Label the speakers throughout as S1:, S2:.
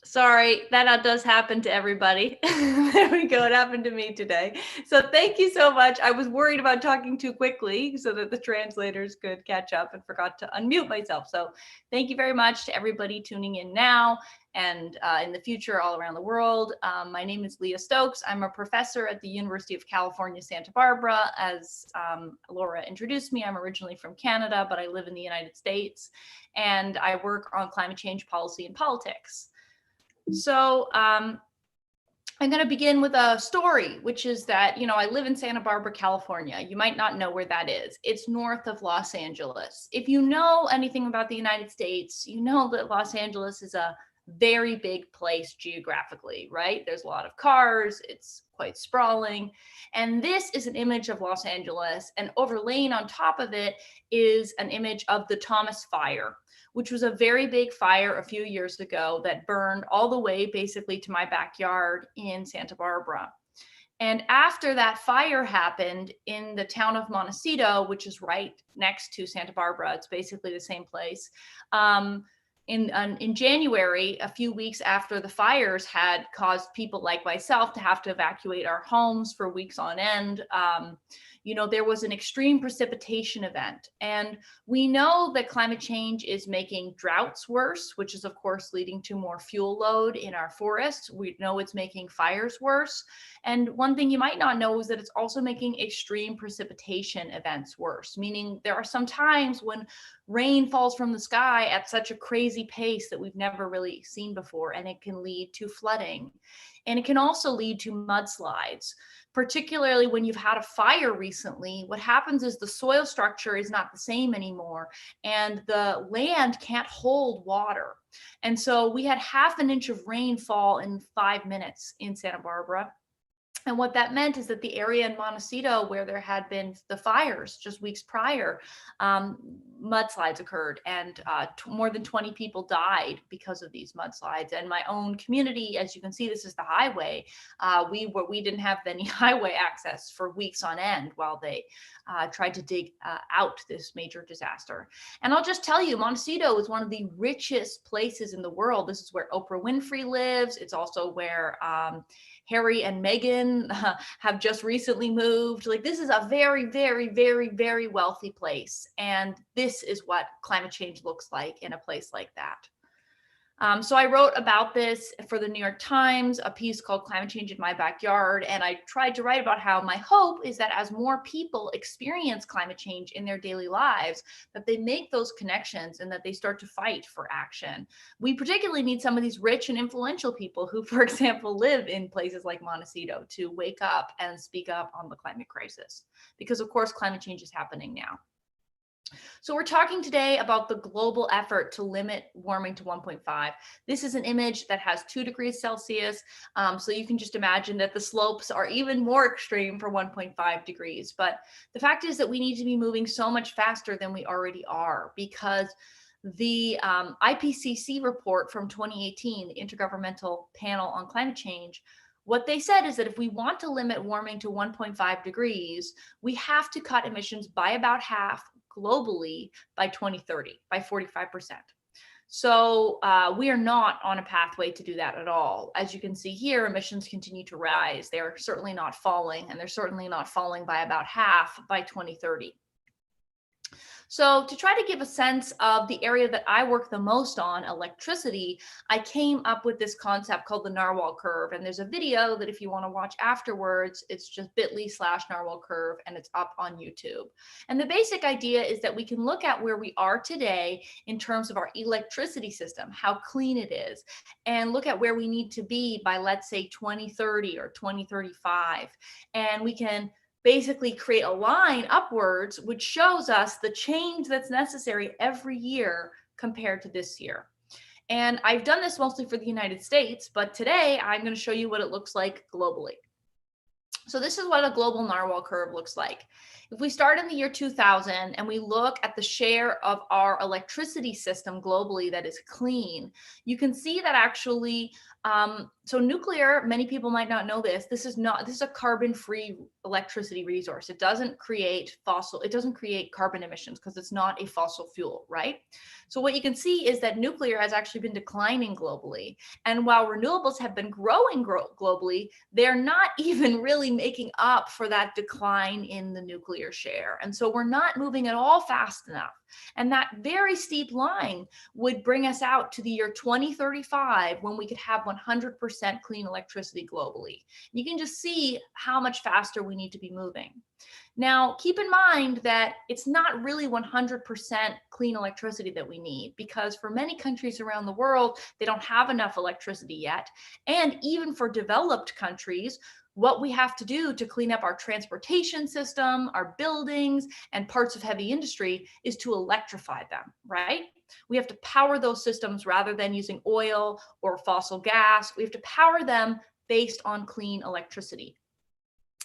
S1: Sorry, that does happen to everybody. There we go. It happened to me today. So thank you so much. I was worried about talking too quickly so that the translators could catch up and forgot to unmute myself. So thank you very much to everybody tuning in now and in the future all around the world. My name is Leah Stokes. I'm a professor at the University of California, Santa Barbara. As Laura introduced me, I'm originally from Canada, but I live in the United States, and I work on climate change policy and politics. So I'm going to begin with a story, which is that, I live in Santa Barbara, California. You might not know where that is. It's north of Los Angeles. If you know anything about the United States, you know that Los Angeles is a very big place geographically, right? There's a lot of cars. It's quite sprawling. And this is an image of Los Angeles. And overlaying on top of it is an image of the Thomas Fire, which was a very big fire a few years ago that burned all the way basically to my backyard in Santa Barbara. And after that fire happened in the town of Montecito, which is right next to Santa Barbara, it's basically the same place. In January, a few weeks after the fires had caused people like myself to have to evacuate our homes for weeks on end, there was an extreme precipitation event. And we know that climate change is making droughts worse, which is, of course, leading to more fuel load in our forests. We know it's making fires worse. And one thing you might not know is that it's also making extreme precipitation events worse, meaning there are some times when rain falls from the sky at such a crazy pace that we've never really seen before, and it can lead to flooding. And it can also lead to mudslides, particularly when you've had a fire recently. What happens is the soil structure is not the same anymore, and the land can't hold water. And so we had half an inch of rain fall in 5 minutes in Santa Barbara. And what that meant is that the area in Montecito where there had been the fires just weeks prior, mudslides occurred, and more than 20 people died because of these mudslides. And my own community, as you can see, this is the highway. We didn't have any highway access for weeks on end while they tried to dig out this major disaster. And I'll just tell you, Montecito is one of the richest places in the world. This is where Oprah Winfrey lives. It's also where Harry and Meghan have just recently moved. Like, this is a very, very, very, very wealthy place. And this is what climate change looks like in a place like that. So I wrote about this for the New York Times, a piece called Climate Change in My Backyard. And I tried to write about how my hope is that as more people experience climate change in their daily lives, that they make those connections and that they start to fight for action. We particularly need some of these rich and influential people who, for example, live in places like Montecito to wake up and speak up on the climate crisis, because of course, climate change is happening now. So we're talking today about the global effort to limit warming to 1.5. This is an image that has 2 degrees Celsius. So you can just imagine that the slopes are even more extreme for 1.5 degrees. But the fact is that we need to be moving so much faster than we already are, because the IPCC report from 2018, the Intergovernmental Panel on Climate Change, what they said is that if we want to limit warming to 1.5 degrees, we have to cut emissions by about half globally by 2030, by 45%. So we are not on a pathway to do that at all. As you can see here, emissions continue to rise. They're certainly not falling, and they're certainly not falling by about half by 2030. So to try to give a sense of the area that I work the most on, electricity, I came up with this concept called the Narwhal Curve. And there's a video that if you want to watch afterwards, it's just bit.ly/Narwhal Curve, and it's up on YouTube. And the basic idea is that we can look at where we are today in terms of our electricity system, how clean it is, and look at where we need to be by, let's say, 2030 or 2035. And we can basically create a line upwards, which shows us the change that's necessary every year compared to this year. And I've done this mostly for the United States, but today I'm going to show you what it looks like globally. So this is what a global narwhal curve looks like. If we start in the year 2000 and we look at the share of our electricity system globally that is clean, you can see that actually, so nuclear, many people might not know this, this is a carbon-free electricity resource. It doesn't create carbon emissions because it's not a fossil fuel, right? So what you can see is that nuclear has actually been declining globally. And while renewables have been growing globally, they're not even really making up for that decline in the nuclear share. And so we're not moving at all fast enough. And that very steep line would bring us out to the year 2035 when we could have 100% clean electricity globally. You can just see how much faster we need to be moving. Now, keep in mind that it's not really 100% clean electricity that we need, because for many countries around the world, they don't have enough electricity yet. And even for developed countries, what we have to do to clean up our transportation system, our buildings, and parts of heavy industry is to electrify them, right? We have to power those systems rather than using oil or fossil gas. We have to power them based on clean electricity.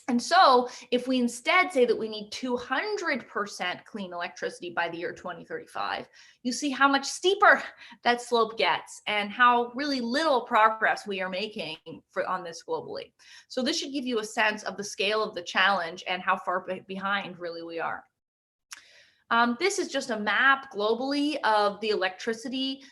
S1: And so if we instead say that we need 200% clean electricity by the year 2035, you see how much steeper that slope gets and how really little progress we are making on this globally. So this should give you a sense of the scale of the challenge and how far behind really we are. This is just a map globally of the electricity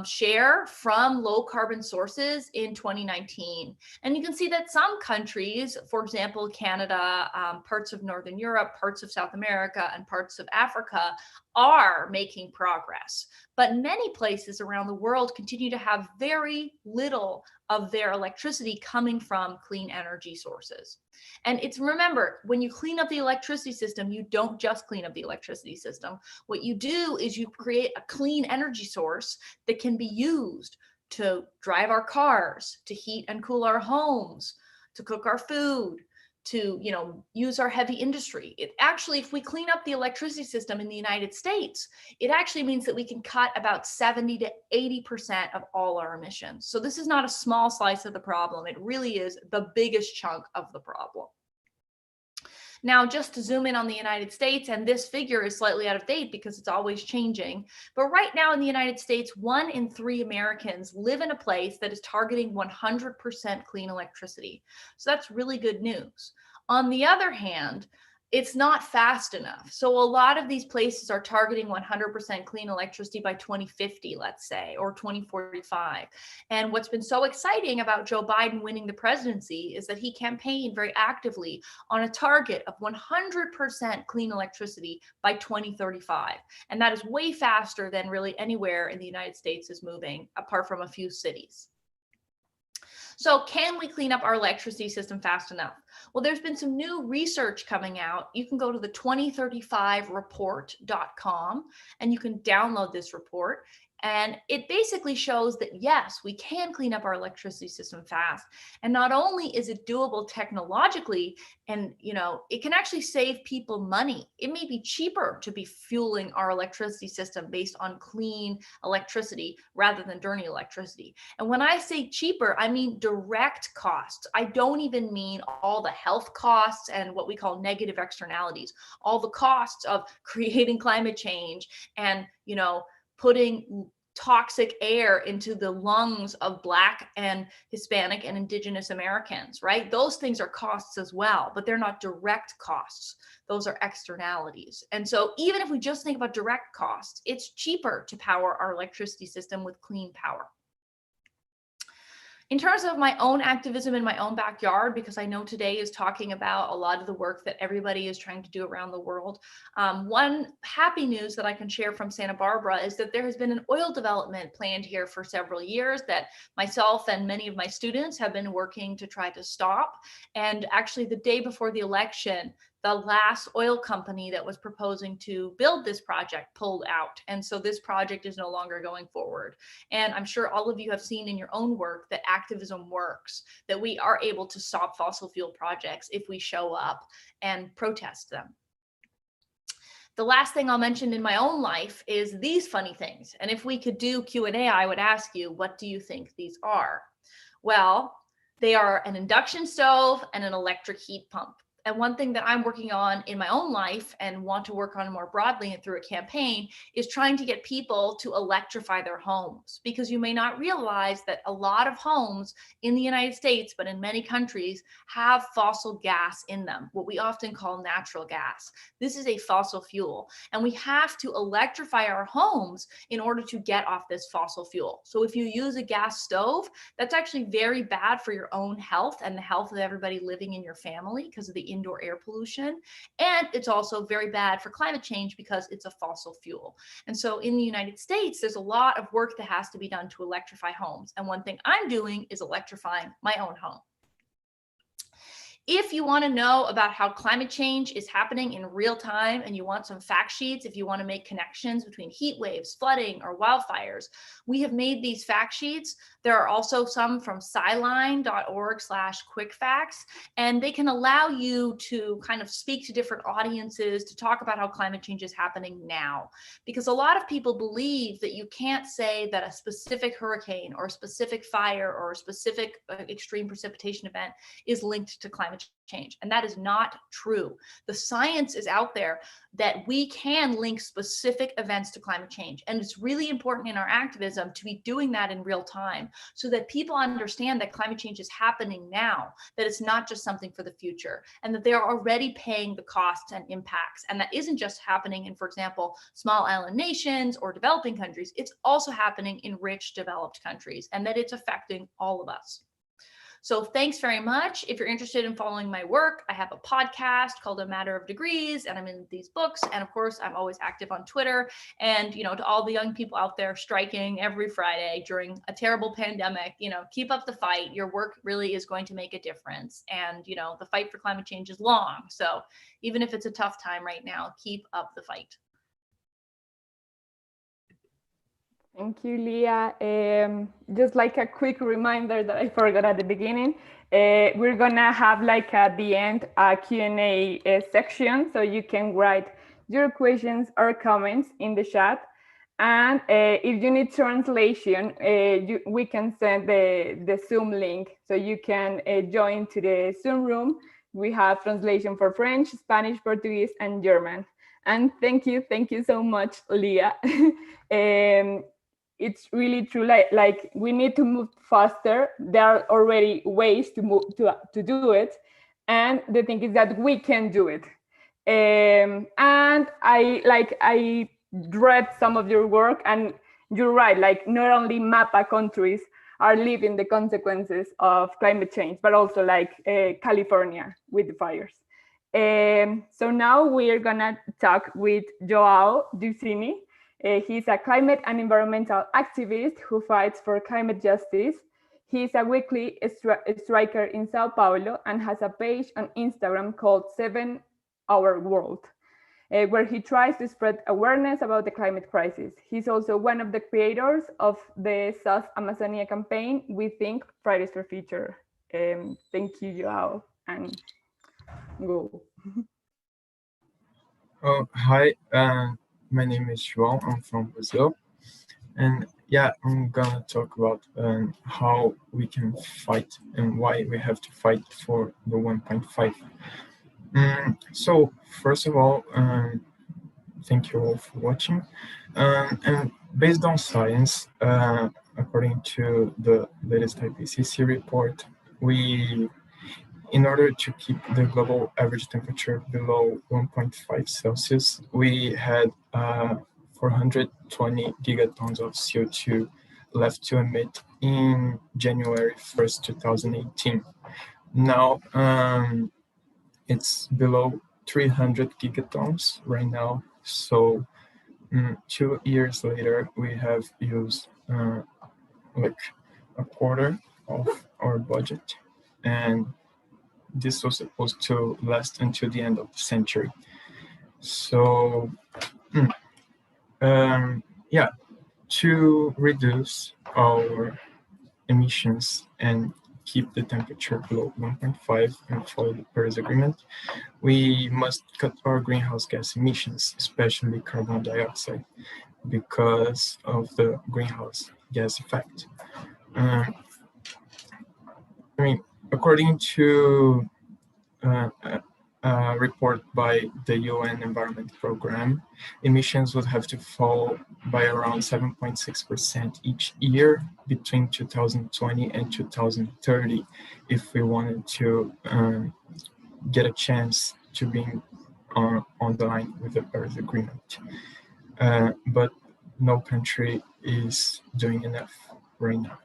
S1: share from low carbon sources in 2019. And you can see that some countries, for example, Canada, parts of Northern Europe, parts of South America, and parts of Africa are making progress. But many places around the world continue to have very little of their electricity coming from clean energy sources. And remember, when you clean up the electricity system, you don't just clean up the electricity system. What you do is you create a clean energy source that can be used to drive our cars, to heat and cool our homes, to cook our food, to use our heavy industry. It actually, if we clean up the electricity system in the United States, it actually means that we can cut about 70 to 80% of all our emissions. So this is not a small slice of the problem. It really is the biggest chunk of the problem. Now, just to zoom in on the United States, and this figure is slightly out of date because it's always changing, but right now in the United States, 1 in 3 Americans live in a place that is targeting 100% clean electricity. So that's really good news. On the other hand, it's not fast enough. So a lot of these places are targeting 100% clean electricity by 2050, let's say, or 2045. And what's been so exciting about Joe Biden winning the presidency is that he campaigned very actively on a target of 100% clean electricity by 2035. And that is way faster than really anywhere in the United States is moving, apart from a few cities. So can we clean up our electricity system fast enough? Well, there's been some new research coming out. You can go to the 2035report.com and you can download this report. And it basically shows that, yes, we can clean up our electricity system fast. And not only is it doable technologically, and it can actually save people money. It may be cheaper to be fueling our electricity system based on clean electricity rather than dirty electricity. And when I say cheaper, I mean direct costs. I don't even mean all the health costs and what we call negative externalities, all the costs of creating climate change and, putting toxic air into the lungs of Black and Hispanic and Indigenous Americans, right? Those things are costs as well, but they're not direct costs. Those are externalities. And so even if we just think about direct costs, it's cheaper to power our electricity system with clean power. In terms of my own activism in my own backyard, because I know today is talking about a lot of the work that everybody is trying to do around the world, one happy news that I can share from Santa Barbara is that there has been an oil development planned here for several years that myself and many of my students have been working to try to stop. And actually the day before the election, the last oil company that was proposing to build this project pulled out. And so this project is no longer going forward. And I'm sure all of you have seen in your own work that activism works, that we are able to stop fossil fuel projects if we show up and protest them. The last thing I'll mention in my own life is these funny things. And if we could do Q&A, I would ask you, what do you think these are? Well, They are an induction stove and an electric heat pump. And one thing that I'm working on in my own life and want to work on more broadly and through a campaign is trying to get people to electrify their homes, because you may not realize that a lot of homes in the United States, but in many countries, have fossil gas in them, what we often call natural gas. This is a fossil fuel, and we have to electrify our homes in order to get off this fossil fuel. So if you use a gas stove, that's actually very bad for your own health and the health of everybody living in your family because of the indoor air pollution. And it's also very bad for climate change because it's a fossil fuel. And so in the United States, there's a lot of work that has to be done to electrify homes. And one thing I'm doing is electrifying my own home. If you want to know about how climate change is happening in real time and you want some fact sheets, if you want to make connections between heat waves, flooding, or wildfires, we have made these fact sheets. There are also some from sciline.org/quickfacts, and they can allow you to kind of speak to different audiences to talk about how climate change is happening now. Because a lot of people believe that you can't say that a specific hurricane or a specific fire or a specific extreme precipitation event is linked to climate change. And that is not true. The science is out there that we can link specific events to climate change. And it's really important in our activism to be doing that in real time so that people understand that climate change is happening now, that it's not just something for the future, and that they're already paying the costs and impacts. And that isn't just happening in, for example, small island nations or developing countries. It's also happening in rich developed countries, and that it's affecting all of us. So thanks very much. If you're interested in following my work, I have a podcast called A Matter of Degrees, and I'm in these books. And of course, I'm always active on Twitter. And, to all the young people out there striking every Friday during a terrible pandemic, keep up the fight. Your work really is going to make a difference. And, the fight for climate change is long. So even if it's a tough time right now, keep up the fight.
S2: Thank you, Leah. Just like a quick reminder that I forgot at the beginning, we're gonna have at the end a Q&A section, so you can write your questions or comments in the chat. And if you need translation, we can send the Zoom link, so you can join to the Zoom room. We have translation for French, Spanish, Portuguese, and German. And thank you so much, Leah. It's really true. Like we need to move faster. There are already ways to move to do it, and the thing is that we can do it. And I read some of your work, and you're right. Like not only MAPA countries are living the consequences of climate change, but also California with the fires. So now we are gonna talk with Joao Ducini. He's a climate and environmental activist who fights for climate justice. He's a weekly striker in Sao Paulo and has a page on Instagram called 7 Hour World, where he tries to spread awareness about the climate crisis. He's also one of the creators of the South Amazonia campaign, We Think Fridays for Future. Thank you, Joao, and go.
S3: Oh, hi. My name is João. I'm from Brazil, and yeah, I'm gonna talk about how we can fight and why we have to fight for the 1.5. So first of all, thank you all for watching. And based on science, according to the latest IPCC report, in order to keep the global average temperature below 1.5 Celsius, we had 420 gigatons of CO2 left to emit in January 1st, 2018. Now, it's below 300 gigatons right now. So 2 years later, we have used a quarter of our budget, and this was supposed to last until the end of the century. So, yeah, to reduce our emissions and keep the temperature below 1.5 and follow the Paris Agreement, we must cut our greenhouse gas emissions, especially carbon dioxide, because of the greenhouse gas effect. according to a report by the UN Environment Program, emissions would have to fall by around 7.6% each year between 2020 and 2030 if we wanted to get a chance to be on the line with the Paris Agreement. But no country is doing enough right now.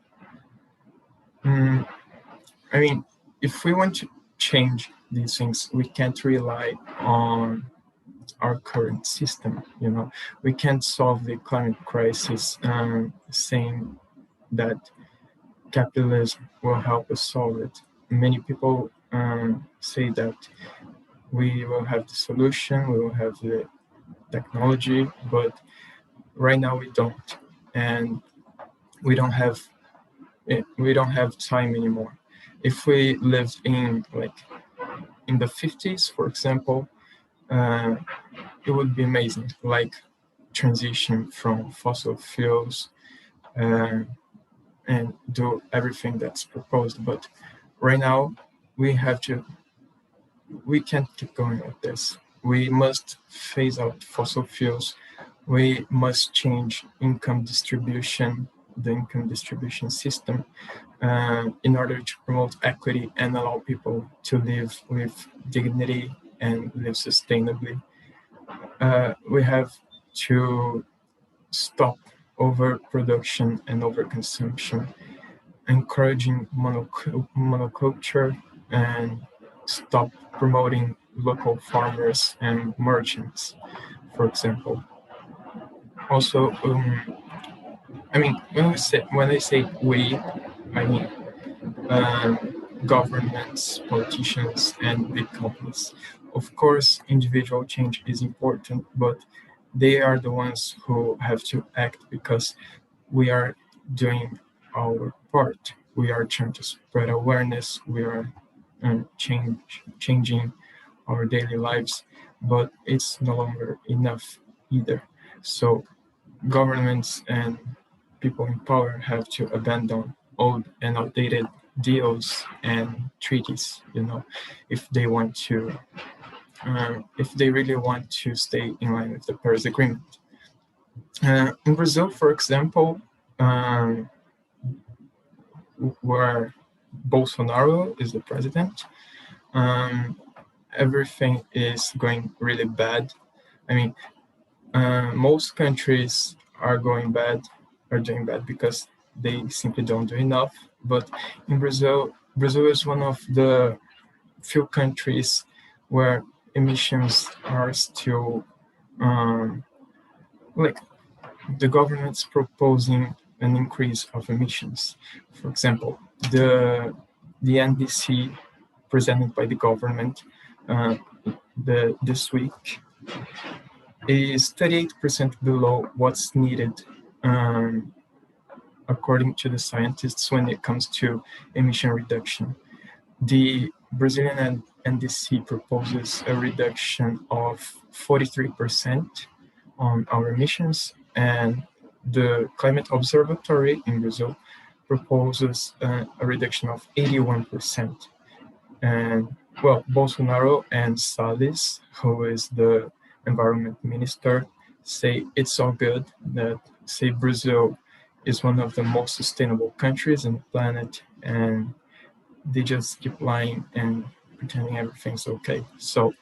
S3: I mean, if we want to change these things, we can't rely on our current system. You know, we can't solve the climate crisis saying that capitalism will help us solve it. Many people say that we will have the solution, we will have the technology, but right now we don't, and we don't have time anymore. If we lived in the 50s, for example, it would be amazing, like transition from fossil fuels and do everything that's proposed. But right now, we can't keep going like this. We must phase out fossil fuels. We must change income distribution, the income distribution system, in order to promote equity and allow people to live with dignity and live sustainably. We have to stop overproduction and overconsumption, encouraging monoculture, and stop promoting local farmers and merchants, for example. Also, I mean, when I say we, I mean governments, politicians, and big companies. Of course, individual change is important, but they are the ones who have to act because we are doing our part. We are trying to spread awareness. We are changing our daily lives, but it's no longer enough either. So governments and people in power have to abandon old and outdated deals and treaties, you know, if they want to, if they really want to stay in line with the Paris Agreement. In Brazil, for example, where Bolsonaro is the president, everything is going really bad. I mean, most countries are doing bad because they simply don't do enough. But in Brazil is one of the few countries where emissions are still like the government's proposing an increase of emissions. For example, the NDC presented by the government this week is 38% below what's needed according to the scientists when it comes to emission reduction. The Brazilian NDC proposes a reduction of 43% on our emissions, and the Climate Observatory in Brazil proposes a reduction of 81%. And well, Bolsonaro and Salles, who is the environment minister, say it's all good, that say Brazil is one of the most sustainable countries on the planet, and they just keep lying and pretending everything's okay. So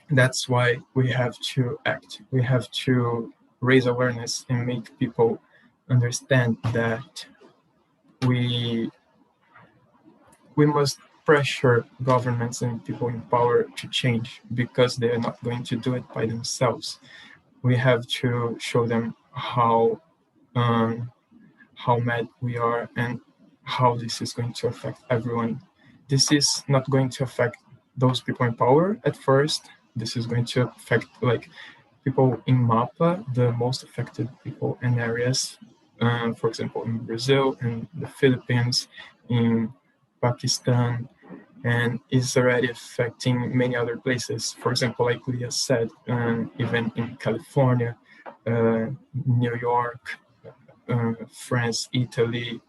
S3: that's why we have to act. We have to raise awareness and make people understand that we must pressure governments and people in power to change, because they are not going to do it by themselves. We have to show them how mad we are and how this is going to affect everyone. This is not going to affect those people in power at first. This is going to affect like people in MAPA, the most affected people and areas. For example, in Brazil, in the Philippines, in Pakistan, and is already affecting many other places. For example, like Leah said, even in California, New York, France, Italy.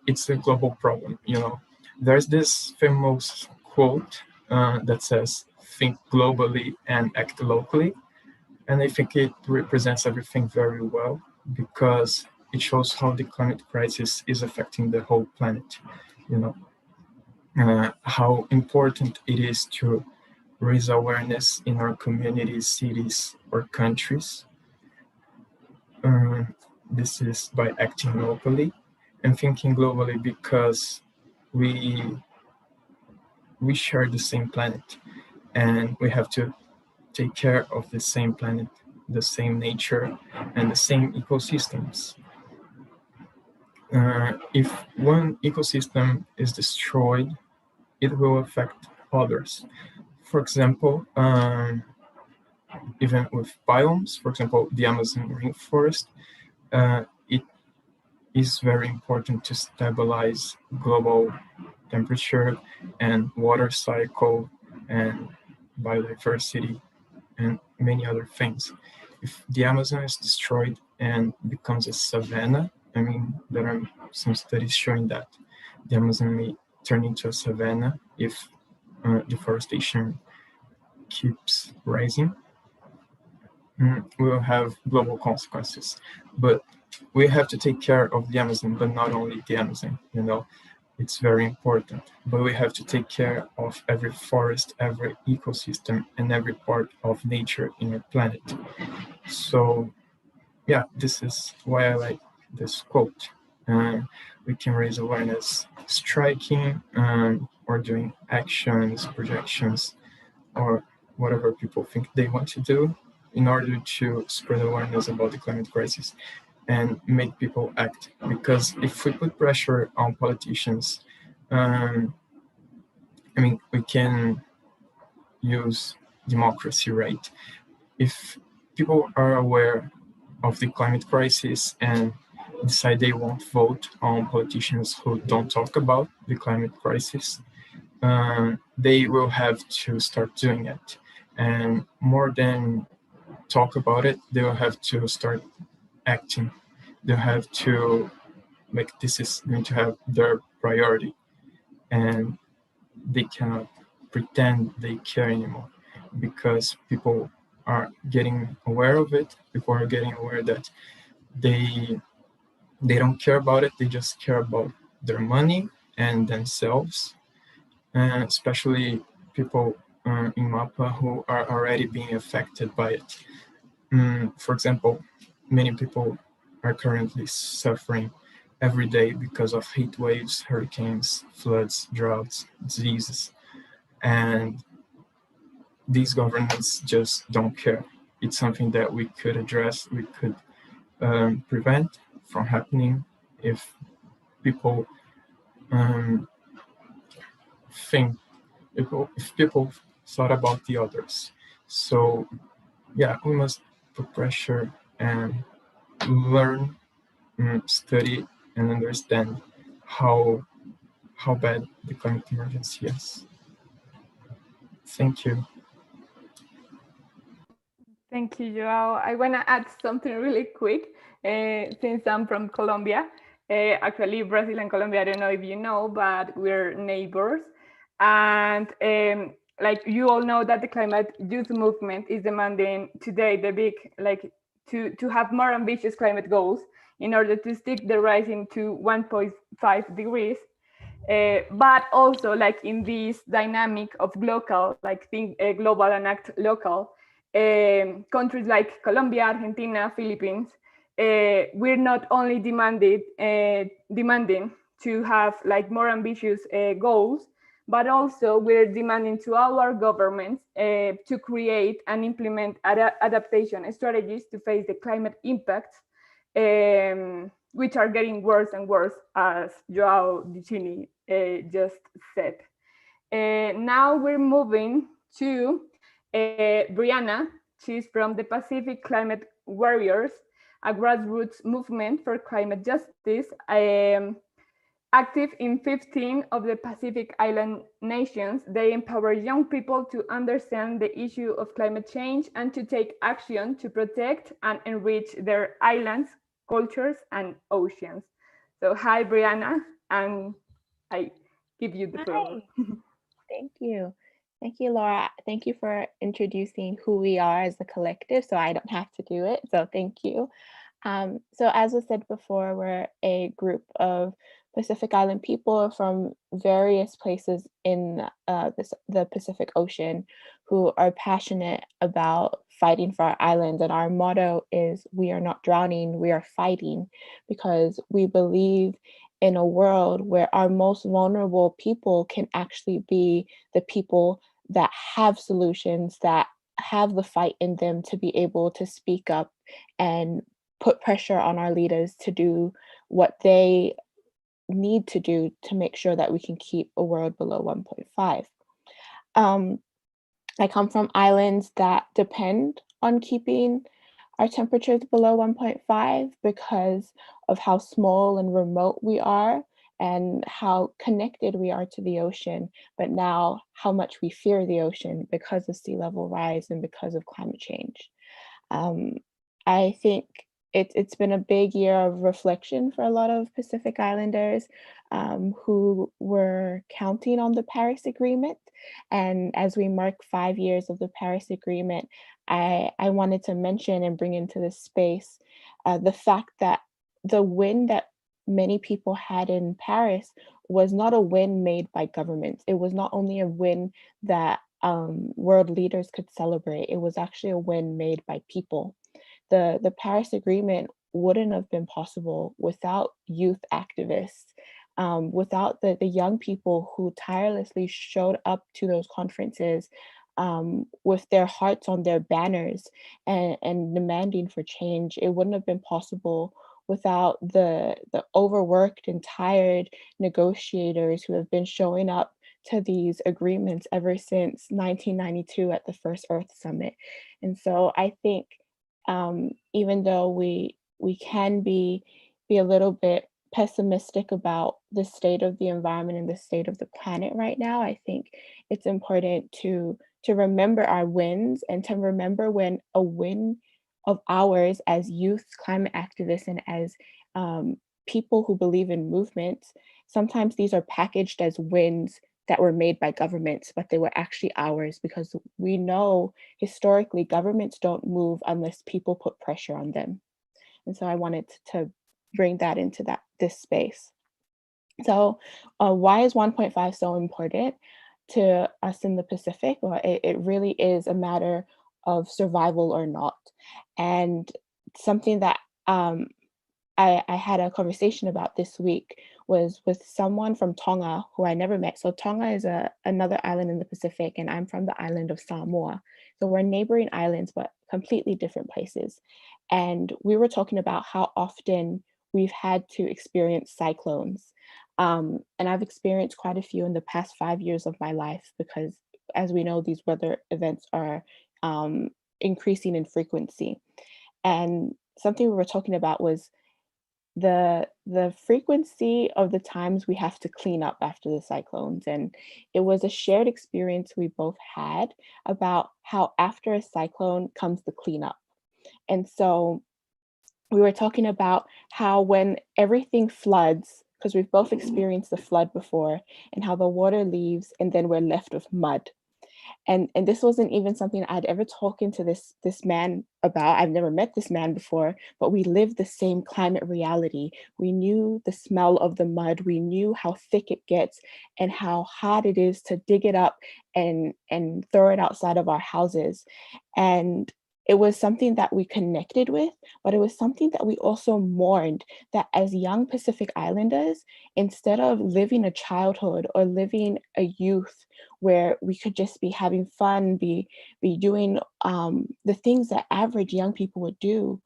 S3: It's a global problem, you know. There's this famous quote that says, think globally and act locally. And I think it represents everything very well because it shows how the climate crisis is affecting the whole planet. How important it is to raise awareness in our communities, cities, or countries. This is by acting locally and thinking globally because we share the same planet and we have to take care of the same planet, the same nature, and the same ecosystems. If one ecosystem is destroyed, it will affect others. For example, even with biomes, for example, the Amazon rainforest, it is very important to stabilize global temperature and water cycle and biodiversity and many other things. If the Amazon is destroyed and becomes a savanna, I mean, there are some studies showing that the Amazon may turn into a savanna if deforestation keeps rising. We will have global consequences. But we have to take care of the Amazon, but not only the Amazon, it's very important. But we have to take care of every forest, every ecosystem, and every part of nature in our planet. So, yeah, this is why I like this quote. We can raise awareness striking or doing actions, projections, or whatever people think they want to do in order to spread awareness about the climate crisis and make people act. Because if we put pressure on politicians, we can use democracy, right? If people are aware of the climate crisis and decide they won't vote on politicians who don't talk about the climate crisis, they will have to start doing it. And more than talk about it, they will have to start acting. They'll have to, this is going to have their priority. And they cannot pretend they care anymore because people are getting aware of it. People are getting aware that they don't care about it. They just care about their money and themselves, and especially people in MAPA who are already being affected by it. For example, many people are currently suffering every day because of heat waves, hurricanes, floods, droughts, diseases, and these governments just don't care. It's something that we could address, we could prevent from happening if people if people thought about the others. So yeah, we must put pressure and learn, study, and understand how bad the climate emergency is. Thank you.
S2: Thank you, Joao. I want to add something really quick since I'm from Colombia. Actually, Brazil and Colombia, I don't know if you know, but we're neighbors. And like you all know that the climate youth movement is demanding today the big, to have more ambitious climate goals in order to stick the rising to 1.5 degrees. But also in this dynamic of local, think global and act local, countries like Colombia, Argentina, Philippines, we're not only demanding to have more ambitious goals, but also we're demanding to our governments to create and implement adaptation strategies to face the climate impacts, which are getting worse and worse, as Joao Dicini just said. Now we're moving to Brianna. She's from the Pacific Climate Warriors, a grassroots movement for climate justice, active in 15 of the Pacific Island nations. They empower young people to understand the issue of climate change and to take action to protect and enrich their islands, cultures, and oceans. So hi, Brianna, and I give you the floor.
S4: Hi. Thank you. Thank you, Laura. Thank you for introducing who we are as a collective so I don't have to do it. So thank you. So as was said before, we're a group of Pacific Island people from various places in the Pacific Ocean who are passionate about fighting for our islands. And our motto is, we are not drowning, we are fighting, because we believe in a world where our most vulnerable people can actually be the people that have solutions, that have the fight in them to be able to speak up and put pressure on our leaders to do what they need to do to make sure that we can keep a world below 1.5. I come from islands that depend on keeping our temperatures below 1.5 because of how small and remote we are and how connected we are to the ocean, but now how much we fear the ocean because of sea level rise and because of climate change. I think it's been a big year of reflection for a lot of Pacific Islanders who were counting on the Paris Agreement. And as we mark 5 years of the Paris Agreement, I wanted to mention and bring into this space the fact that the win that many people had in Paris was not a win made by governments. It was not only a win that world leaders could celebrate, it was actually a win made by people. The Paris Agreement wouldn't have been possible without youth activists, without the young people who tirelessly showed up to those conferences with their hearts on their banners and demanding for change. It wouldn't have been possible without the overworked and tired negotiators who have been showing up to these agreements ever since 1992 at the First Earth Summit. And so I think even though we can be a little bit pessimistic about the state of the environment and the state of the planet right now, I think it's important to remember our wins and to remember when a win of ours as youth climate activists and as people who believe in movements, sometimes these are packaged as wins that were made by governments, but they were actually ours because we know historically governments don't move unless people put pressure on them. And so I wanted to bring that into this space. So why is 1.5 so important to us in the Pacific? Well, it really is a matter of survival or not. And something that I had a conversation about this week was with someone from Tonga who I never met. So Tonga is another island in the Pacific, and I'm from the island of Samoa. So we're neighboring islands, but completely different places. And we were talking about how often we've had to experience cyclones. And I've experienced quite a few in the past 5 years of my life because, as we know, these weather events are increasing in frequency. And something we were talking about was the frequency of the times we have to clean up after the cyclones. And it was a shared experience we both had about how after a cyclone comes the cleanup. And so we were talking about how when everything floods, because we've both experienced the flood before, and how the water leaves and then we're left with mud. And this wasn't even something I'd ever talked to this man about. I've never met this man before, but we lived the same climate reality. We knew the smell of the mud. We knew how thick it gets and how hard it is to dig it up and throw it outside of our houses. And it was something that we connected with, but it was something that we also mourned, that as young Pacific Islanders, instead of living a childhood or living a youth where we could just be having fun, be doing the things that average young people would do,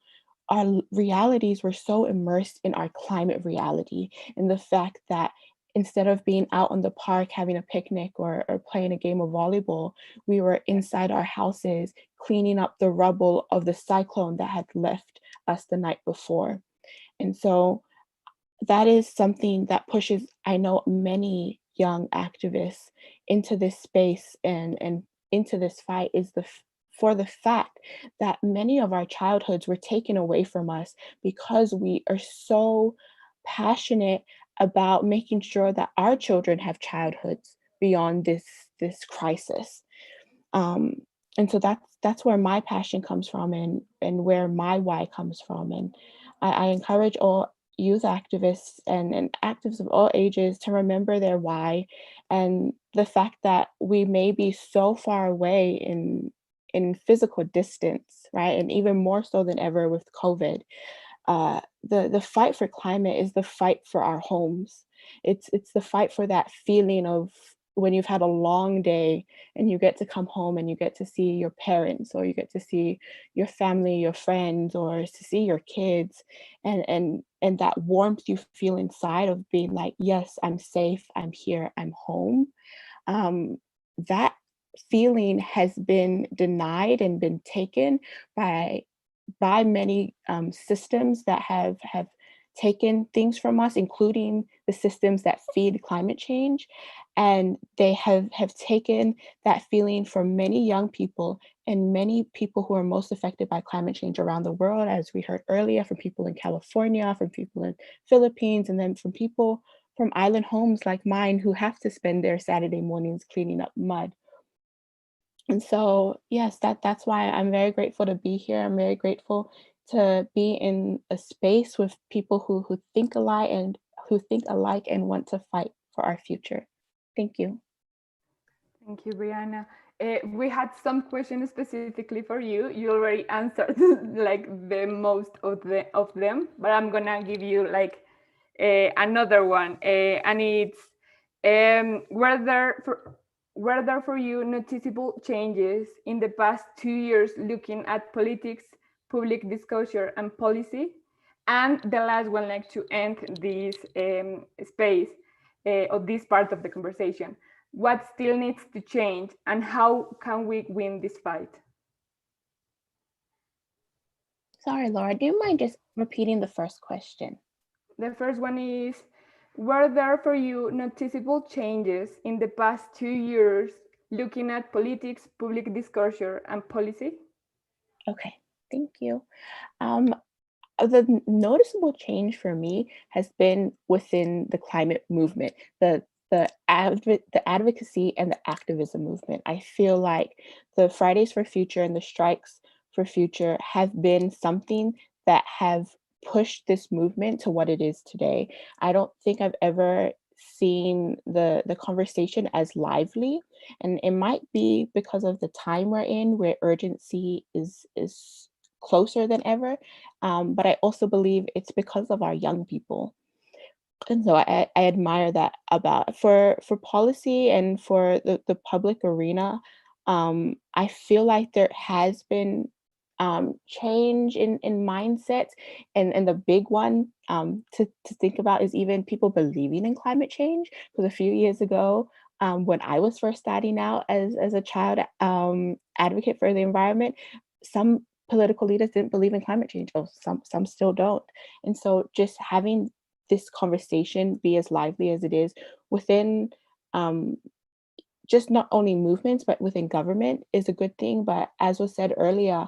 S4: our realities were so immersed in our climate reality and the fact that instead of being out on the park having a picnic or playing a game of volleyball, we were inside our houses cleaning up the rubble of the cyclone that had left us the night before. And so that is something that pushes, I know, many young activists into this space and into this fight is for the fact that many of our childhoods were taken away from us because we are so passionate about making sure that our children have childhoods beyond this crisis. And so that's where my passion comes from, and where my why comes from. And I encourage all youth activists and activists of all ages to remember their why, and the fact that we may be so far away in physical distance, right? And even more so than ever with COVID. The fight for climate is the fight for our homes. It's the fight for that feeling of when you've had a long day and you get to come home and you get to see your parents, or you get to see your family, your friends, or to see your kids, and that warmth you feel inside of being like, yes, I'm safe, I'm here, I'm home. That feeling has been denied and been taken by many systems that have taken things from us, including the systems that feed climate change. And they have taken that feeling from many young people, and many people who are most affected by climate change around the world, as we heard earlier, from people in California, from people in Philippines, and then from people from island homes like mine who have to spend their Saturday mornings cleaning up mud. And so, yes, that's why I'm very grateful to be here. I'm very grateful to be in a space with people who think alike and want to fight for our future. Thank you.
S2: Thank you, Brianna. We had some questions specifically for you. You already answered like the most of them, but I'm gonna give you like another one, and it's were there for you noticeable changes in the past 2 years looking at politics, public disclosure, and policy? And the last one, like to end this space of this part of the conversation, what still needs to change and how can we win this fight?
S4: Sorry, Laura, do you mind just repeating the first question?
S2: The first one is, were there for you noticeable changes in the past 2 years looking at politics, public disclosure, and policy?
S4: Okay, thank you. The noticeable change for me has been within the climate movement, the advocacy and the activism movement. I feel like the Fridays for Future and the strikes for future have been something that have pushed this movement to what it is today. I don't think I've ever seen the conversation as lively, and it might be because of the time we're in, where urgency is closer than ever. But I also believe it's because of our young people. And so I admire that about for policy and for the public arena. I feel like there has been change in mindsets, and the big one to think about is even people believing in climate change. Because a few years ago, when I was first starting out as a child advocate for the environment, some political leaders didn't believe in climate change. Oh, some still don't. And so just having this conversation be as lively as it is within just not only movements, but within government is a good thing. But as was said earlier,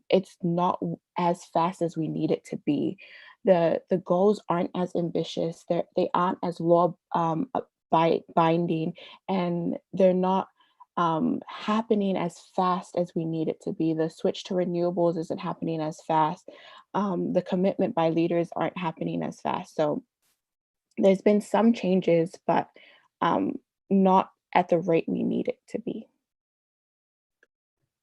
S4: it's not as fast as we need it to be. The goals aren't as ambitious. They aren't as law binding, and they're not happening as fast as we need it to be. The switch to renewables isn't happening as fast. The commitment by leaders aren't happening as fast. So there's been some changes, but not at the rate we need it to be.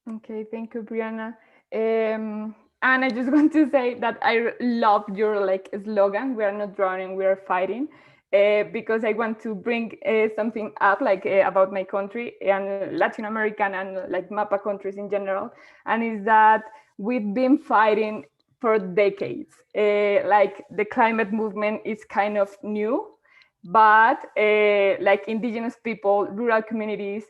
S2: Okay, thank you, Brianna. And I just want to say that I love your like slogan, "We are not running, we are fighting," because I want to bring something up like about my country and Latin American and like MAPA countries in general, and is that we've been fighting for decades. Like the climate movement is kind of new, but like indigenous people, rural communities,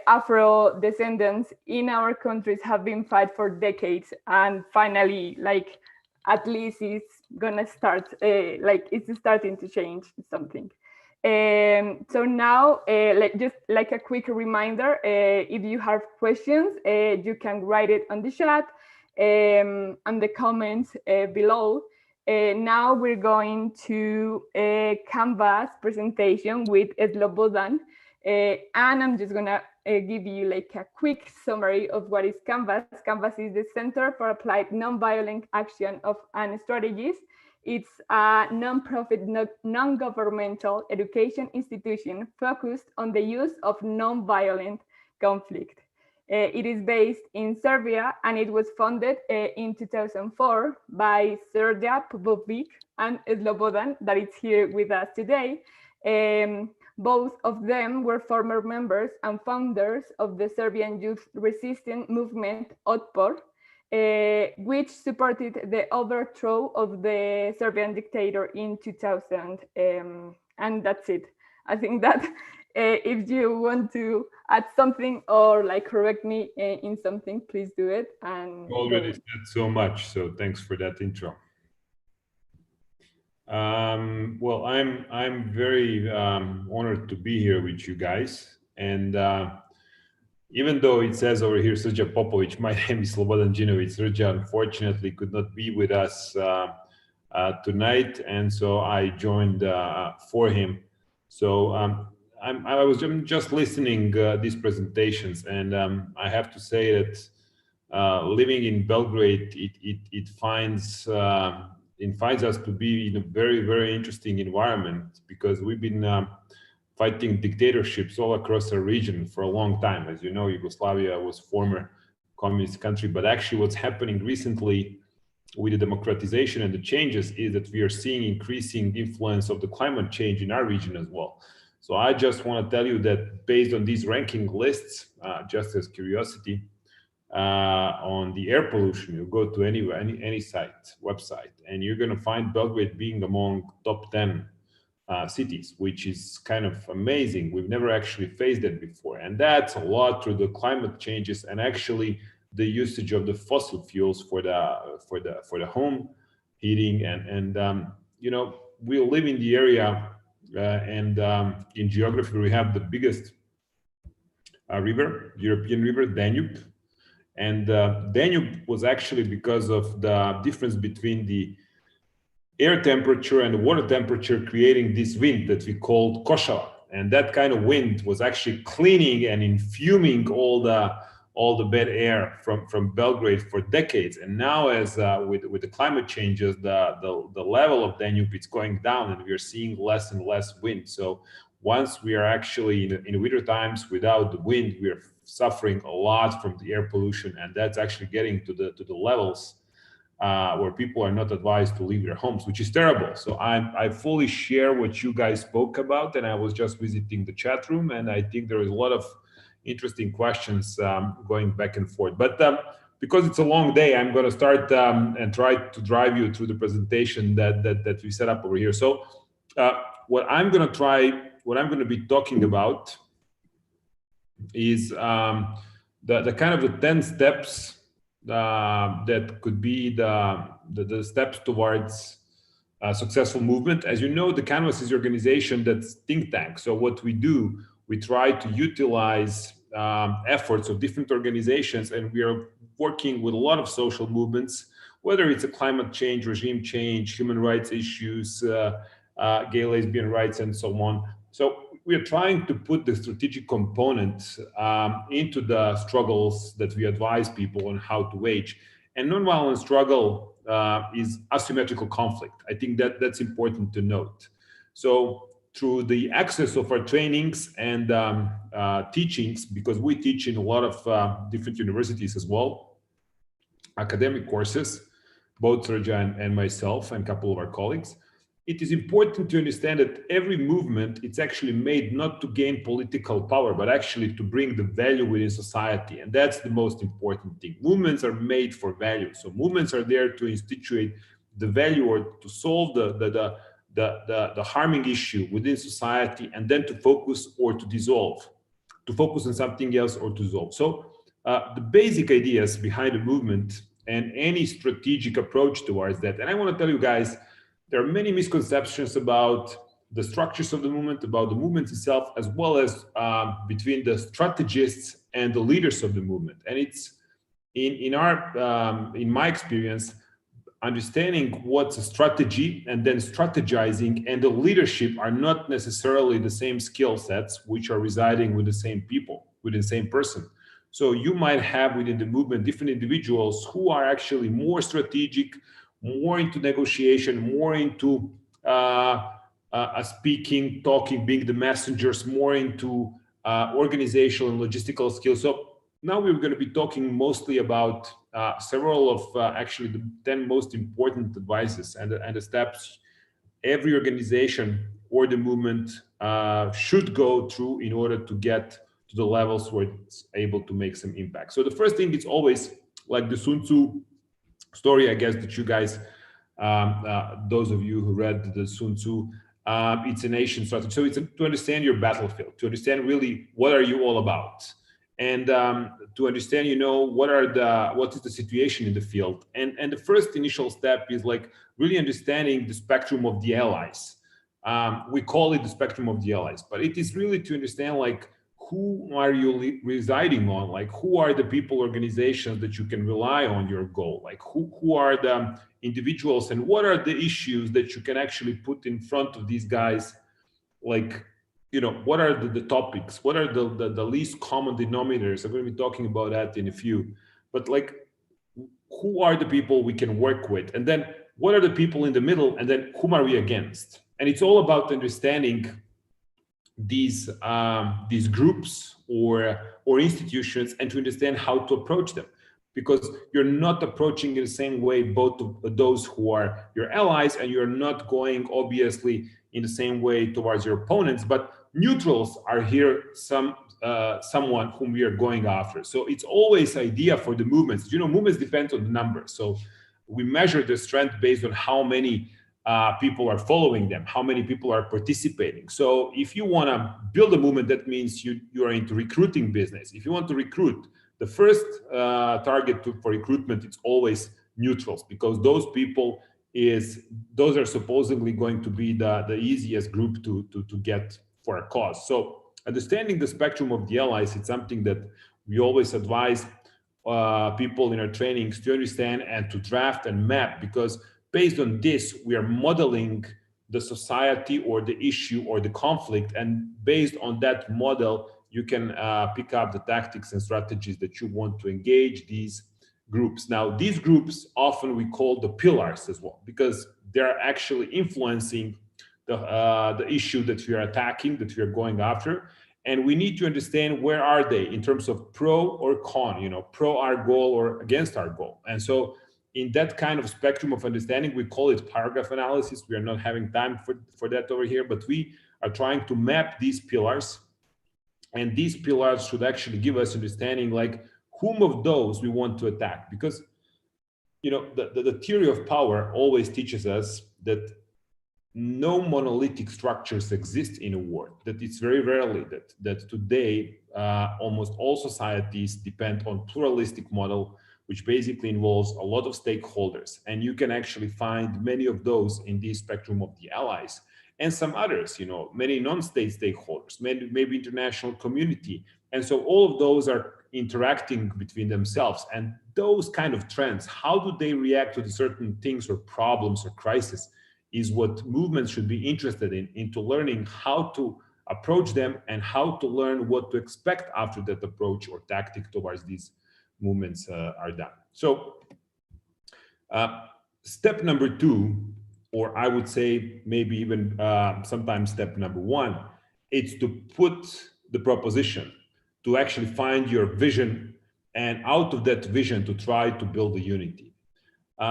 S2: Afro descendants in our countries have been fighting for decades, and finally, like at least it's gonna start, like it's starting to change something. So now, just like a quick reminder, if you have questions, you can write it on the chat, on the comments below. Now we're going to a Canvas presentation with Slobodan, and I'm just gonna give you like a quick summary of what is Canvas. Canvas is the Center for Applied Nonviolent Action and Strategies. It's a non-profit, non-governmental education institution focused on the use of nonviolent conflict. It is based in Serbia, and it was founded in 2004 by Serja Popovic and Slobodan, that is here with us today. Both of them were former members and founders of the Serbian youth resistance movement Otpor, which supported the overthrow of the Serbian dictator in 2000. And that's it. I think that if you want to add something or like correct me in something, please do it. And
S5: you already said so much, so thanks for that intro. Well, I'm very honored to be here with you guys, and even though it says over here Srđan Popović, my name is Slobodan Đinović. Srđan unfortunately could not be with us tonight, and so I joined for him. So I was just listening these presentations, and I have to say that living in Belgrade, it finds us to be in a very, very interesting environment, because we've been fighting dictatorships all across our region for a long time. As you know, Yugoslavia was former communist country, but actually what's happening recently with the democratization and the changes is that we are seeing increasing influence of the climate change in our region as well. So I just want to tell you that based on these ranking lists, just as curiosity, on the air pollution, you go to any website, and you're going to find Belgrade being among top 10 cities, which is kind of amazing. We've never actually faced that before, and that's a lot through the climate changes and actually the usage of the fossil fuels for the home heating. And you know, we live in the area, and in geography we have the biggest river, European river, Danube. And Danube was actually because of the difference between the air temperature and the water temperature, creating this wind that we called košava. And that kind of wind was actually cleaning and infuming all the bad air from Belgrade for decades. And now, as with the climate changes, the level of Danube is going down, and we are seeing less and less wind. So once we are actually in winter times without the wind, we are suffering a lot from the air pollution, and that's actually getting to the levels where people are not advised to leave their homes, which is terrible. So I fully share what you guys spoke about, and I was just visiting the chat room, and I think there is a lot of interesting questions going back and forth. But because it's a long day, I'm going to start and try to drive you through the presentation that we set up over here. So what I'm going to be talking about is the kind of the 10 steps that could be the steps towards a successful movement. As you know, the Canvas is the organization that's think tank. So what we do, we try to utilize efforts of different organizations, and we are working with a lot of social movements, whether it's a climate change, regime change, human rights issues, gay, lesbian rights, and so on. So we are trying to put the strategic component into the struggles that we advise people on how to wage. And nonviolent struggle is asymmetrical conflict. I think that's important to note. So through the access of our trainings and teachings, because we teach in a lot of different universities as well, academic courses, both Srđan and myself and a couple of our colleagues, it is important to understand that every movement, it's actually made not to gain political power, but actually to bring the value within society. And that's the most important thing. Movements are made for value. So movements are there to institute the value or to solve the harming issue within society, and then to focus or to dissolve, to focus on something else or to dissolve. So the basic ideas behind the movement and any strategic approach towards that. And I want to tell you guys, there are many misconceptions about the structures of the movement, about the movement itself, as well as between the strategists and the leaders of the movement. And it's in my experience, understanding what's a strategy and then strategizing and the leadership are not necessarily the same skill sets which are residing with the same people, with the same person. So you might have within the movement different individuals who are actually more strategic, more into negotiation, more into speaking, talking, being the messengers, more into organizational and logistical skills. So now we're going to be talking mostly about several of actually the 10 most important advices and the steps every organization or the movement should go through in order to get to the levels where it's able to make some impact. So the first thing is always like the Sun Tzu story, I guess, that you guys, those of you who read the Sun Tzu, it's a nation strategy. So it's to understand your battlefield, to understand really what are you all about, and to understand, you know, what is the situation in the field. And the first initial step is like really understanding the spectrum of the allies. We call it the spectrum of the allies, but it is really to understand like who are you residing on, like who are the people, organizations that you can rely on your goal, like who are the individuals and what are the issues that you can actually put in front of these guys, like, you know, what are the topics, what are the least common denominators. I'm going to be talking about that in a few, but like who are the people we can work with, and then what are the people in the middle, and then whom are we against. And it's all about understanding these groups or institutions and to understand how to approach them, because you're not approaching in the same way both of those who are your allies, and you're not going obviously in the same way towards your opponents, but neutrals are here someone whom we are going after. So it's always idea for the movements. You know, movements depend on the numbers. So we measure the strength based on how many people are following them, how many people are participating. So if you want to build a movement, that means you are into recruiting business. If you want to recruit, the first target for recruitment, it's always neutrals, because those are supposedly going to be the easiest group to get for a cause. So understanding the spectrum of the allies, it's something that we always advise people in our trainings to understand and to draft and map, because based on this, we are modeling the society or the issue or the conflict. And based on that model, you can pick up the tactics and strategies that you want to engage these groups. Now, these groups often we call the pillars as well, because they're actually influencing the issue that we are attacking, that we are going after. And we need to understand where are they in terms of pro or con, you know, pro our goal or against our goal. And so in that kind of spectrum of understanding, we call it paragraph analysis. We are not having time for that over here, but we are trying to map these pillars. And these pillars should actually give us understanding like whom of those we want to attack. Because, you know, the theory of power always teaches us that no monolithic structures exist in a war, that it's very rarely that today almost all societies depend on pluralistic model, which basically involves a lot of stakeholders. And you can actually find many of those in the spectrum of the allies, and some others, you know, many non-state stakeholders, maybe international community. And so all of those are interacting between themselves. And those kind of trends, how do they react to the certain things or problems or crises, is what movements should be interested in, into learning how to approach them and how to learn what to expect after that approach or tactic towards these movements are done. So step number 2, or I would say maybe even sometimes step number 1, it's to put the proposition, to actually find your vision, and out of that vision to try to build a unity.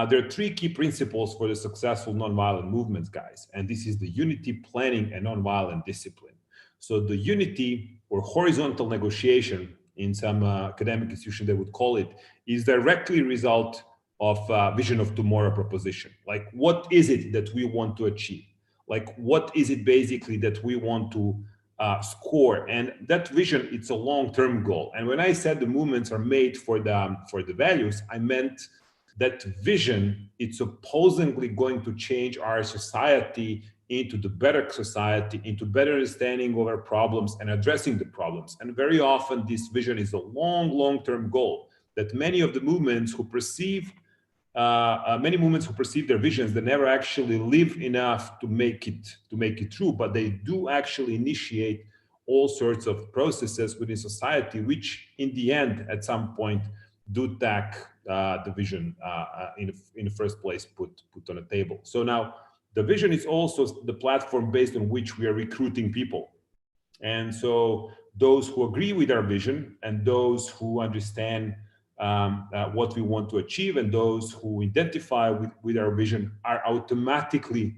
S5: There are 3 key principles for the successful nonviolent movements, guys, and this is the unity, planning, and nonviolent discipline. So the unity or horizontal negotiation, in some academic institution they would call it, is directly a result of vision of tomorrow proposition. Like, what is it that we want to achieve? Like, what is it basically that we want to score? And that vision, it's a long-term goal. And when I said the movements are made for the values, I meant that vision, it's supposedly going to change our society into the better society, into better understanding of our problems and addressing the problems. And very often this vision is a long-term goal that many of the movements who perceive many movements who perceive their visions, they never actually live enough to make it true, but they do actually initiate all sorts of processes within society, which in the end, at some point, do tack the vision in the first place put on a table. So now the vision is also the platform based on which we are recruiting people. And so those who agree with our vision and those who understand what we want to achieve and those who identify with our vision are automatically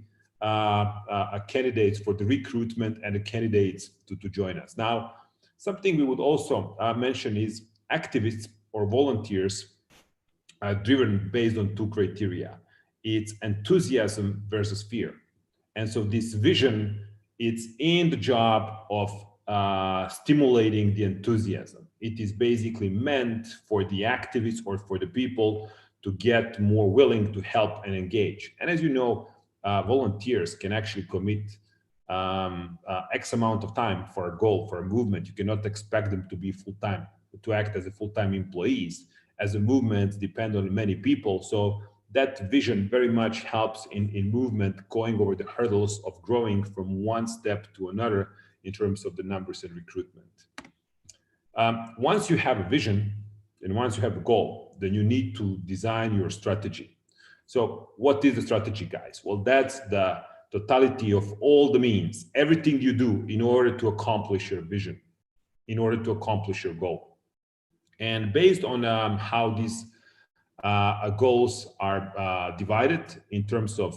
S5: candidates for the recruitment and the candidates to join us. Now, something we would also mention is activists or volunteers are driven based on two criteria. It's enthusiasm versus fear. And so this vision, it's in the job of stimulating the enthusiasm. It is basically meant for the activists or for the people to get more willing to help and engage. And as you know, volunteers can actually commit X amount of time for a goal, for a movement. You cannot expect them to be full-time, to act as a full-time employees. As a movement depend on many people. So that vision very much helps in movement going over the hurdles of growing from one step to another in terms of the numbers and recruitment. Once you have a vision and once you have a goal, then you need to design your strategy. So what is the strategy, guys? Well, that's the totality of all the means, everything you do in order to accomplish your vision, in order to accomplish your goal. And based on how these goals are divided in terms of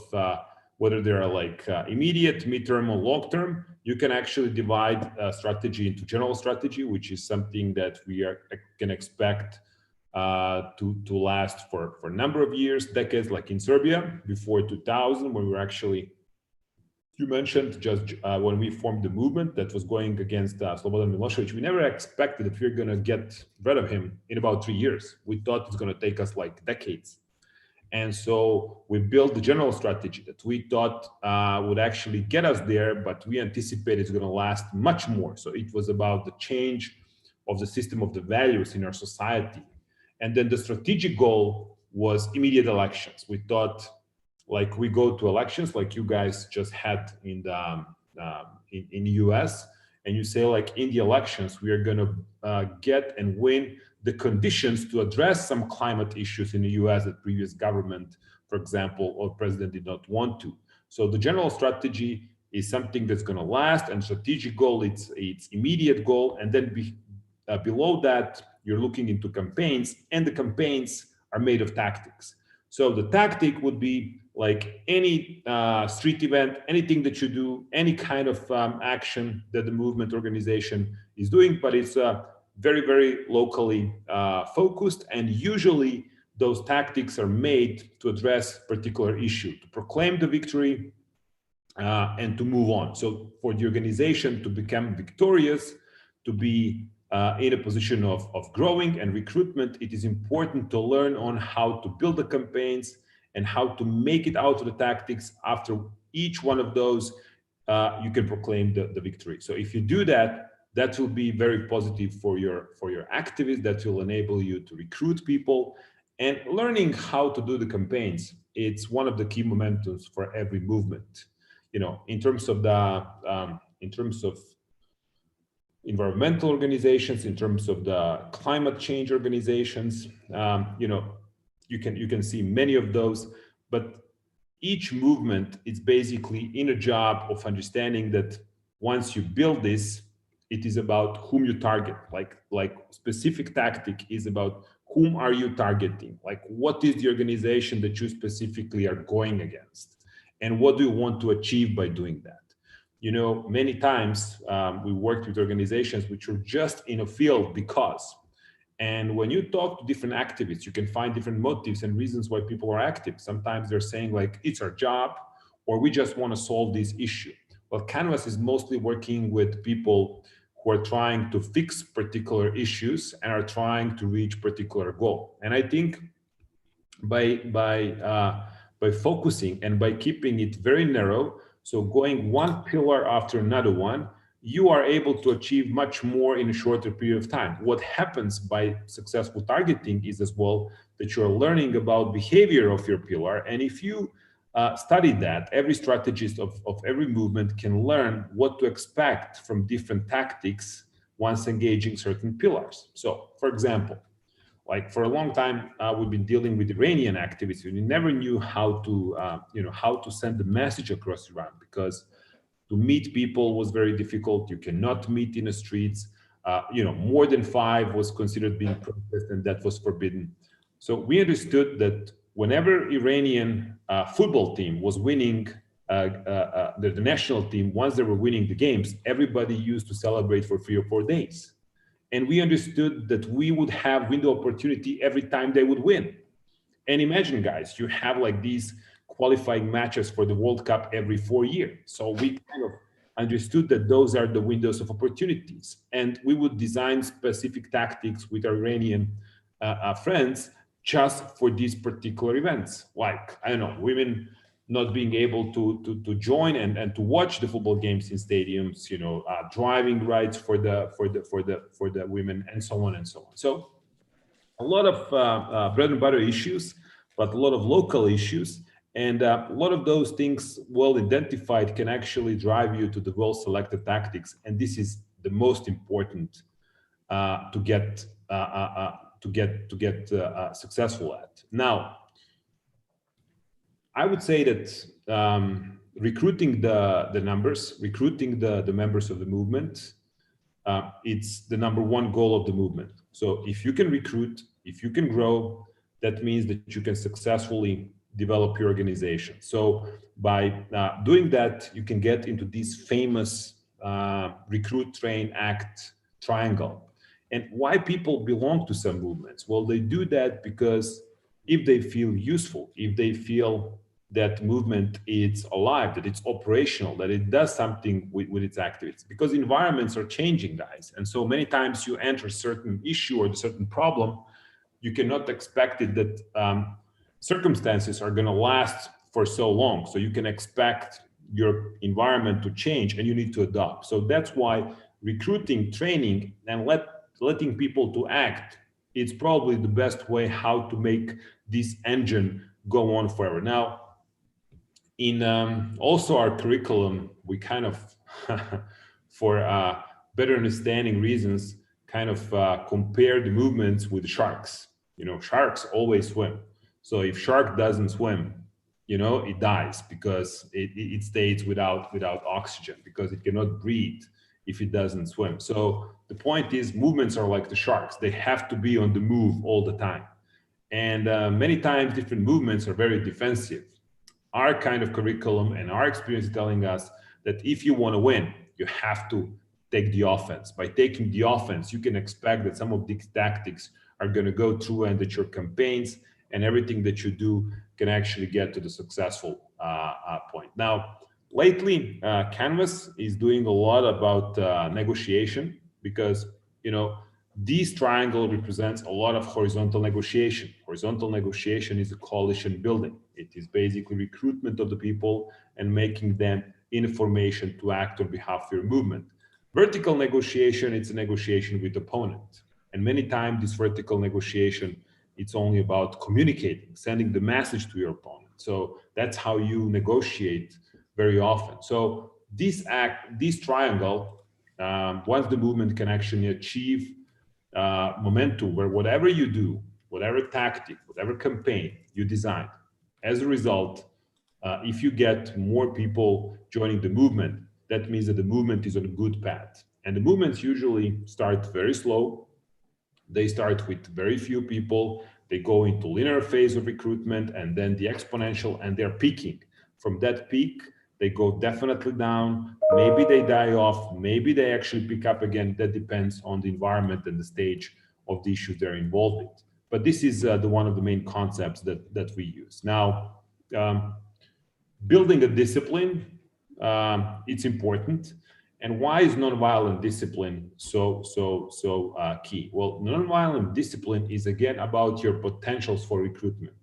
S5: whether they are like immediate, midterm, or long-term, you can actually divide strategy into general strategy, which is something that we can expect to last for a number of years, decades, like in Serbia before 2000, when we were actually, you mentioned just when we formed the movement that was going against Slobodan Milosevic, we never expected that we we're going to get rid of him in about 3 years. We thought it's going to take us like decades. And so we built the general strategy that we thought would actually get us there, but we anticipated it's going to last much more. So it was about the change of the system of the values in our society. And then the strategic goal was immediate elections. We thought, like, we go to elections like you guys just had in the in the US, and you say, like, in the elections we are going to get and win the conditions to address some climate issues in the US that previous government, for example, or president did not want to. So the general strategy is something that's going to last, and strategic goal, it's immediate goal, and then below that you're looking into campaigns, and the campaigns are made of tactics. So the tactic would be like any street event, anything that you do, any kind of action that the movement organization is doing, but it's very, very locally focused. And usually those tactics are made to address particular issue, to proclaim the victory and to move on. So for the organization to become victorious, to be in a position of growing and recruitment, it is important to learn on how to build the campaigns and how to make it out of the tactics. After each one of those, you can proclaim the victory. So if you do that, that will be very positive for your activists. That will enable you to recruit people. And learning how to do the campaigns, it's one of the key momentums for every movement. You know, in terms of environmental organizations, in terms of the climate change organizations, you know, you can see many of those, but each movement is basically in a job of understanding that once you build this, it is about whom you target. Like specific tactic is about whom are you targeting? Like, what is the organization that you specifically are going against? And what do you want to achieve by doing that? You know, many times we worked with organizations which are just in a field because. And when you talk to different activists, you can find different motives and reasons why people are active. Sometimes they're saying, like, it's our job, or we just want to solve this issue. Well, Canvas is mostly working with people who are trying to fix particular issues and are trying to reach particular goal. And I think by focusing and by keeping it very narrow, so going one pillar after another one, you are able to achieve much more in a shorter period of time. What happens by successful targeting is as well that you're learning about behavior of your pillar. And if you study that, every strategist of every movement can learn what to expect from different tactics once engaging certain pillars. So, for example, like for a long time, we've been dealing with Iranian activists. We never knew how to, how to send the message across Iran, because to meet people was very difficult. You cannot meet in the streets. More than 5 was considered being protest, and that was forbidden. So we understood that whenever Iranian football team was winning, the national team, once they were winning the games, everybody used to celebrate for 3 or 4 days. And we understood that we would have window opportunity every time they would win. And imagine, guys, you have like these qualifying matches for the World Cup every 4 years. So we kind of understood that those are the windows of opportunities. And we would design specific tactics with our Iranian friends just for these particular events. Like, I don't know, women not being able to join and to watch the football games in stadiums, driving rights for the women, and so on and so on. So a lot of bread and butter issues, but a lot of local issues, and a lot of those things well identified can actually drive you to the well selected tactics, and this is the most important to get successful at. Now, I would say that recruiting the numbers, recruiting the members of the movement, it's the #1 goal of the movement. So if you can recruit, if you can grow, that means that you can successfully develop your organization. So by doing that, you can get into this famous recruit, train, act triangle. And why people belong to some movements? Well, they do that because if they feel useful, if they feel that movement is alive, that it's operational, that it does something with its activities, because environments are changing, guys. And so many times you enter a certain issue or a certain problem, you cannot expect it that circumstances are going to last for so long. So you can expect your environment to change and you need to adapt. So that's why recruiting, training, and letting people to act, it's probably the best way how to make this engine go on forever. Now, in also our curriculum, we kind of, for better understanding reasons, kind of compare the movements with sharks. Sharks always swim. So if shark doesn't swim, it dies because it stays without oxygen, because it cannot breathe if it doesn't swim. So the point is, movements are like the sharks. They have to be on the move all the time. And many times different movements are very defensive. Our kind of curriculum and our experience is telling us that if you want to win, you have to take the offense. By taking the offense, you can expect that some of these tactics are going to go through, and that your campaigns and everything that you do can actually get to the successful point. Now, lately, Canvas is doing a lot about negotiation, because, this triangle represents a lot of horizontal negotiation. Horizontal negotiation is a coalition building. It is basically recruitment of the people and making them information to act on behalf of your movement. Vertical negotiation, it's a negotiation with opponent. And many times this vertical negotiation, it's only about communicating, sending the message to your opponent. So that's how you negotiate very often. So this triangle, once the movement can actually achieve momentum, where whatever you do, whatever tactic, whatever campaign you design, as a result, if you get more people joining the movement, that means that the movement is on a good path. And the movements usually start very slow. They start with very few people. They go into linear phase of recruitment, and then the exponential, and they're peaking. From that peak, they go definitely down. Maybe they die off. Maybe they actually pick up again. That depends on the environment and the stage of the issues they're involved in. But this is one of the main concepts that we use. Now, building a discipline, it's important. And why is nonviolent discipline so key? Well, nonviolent discipline is again about your potentials for recruitment.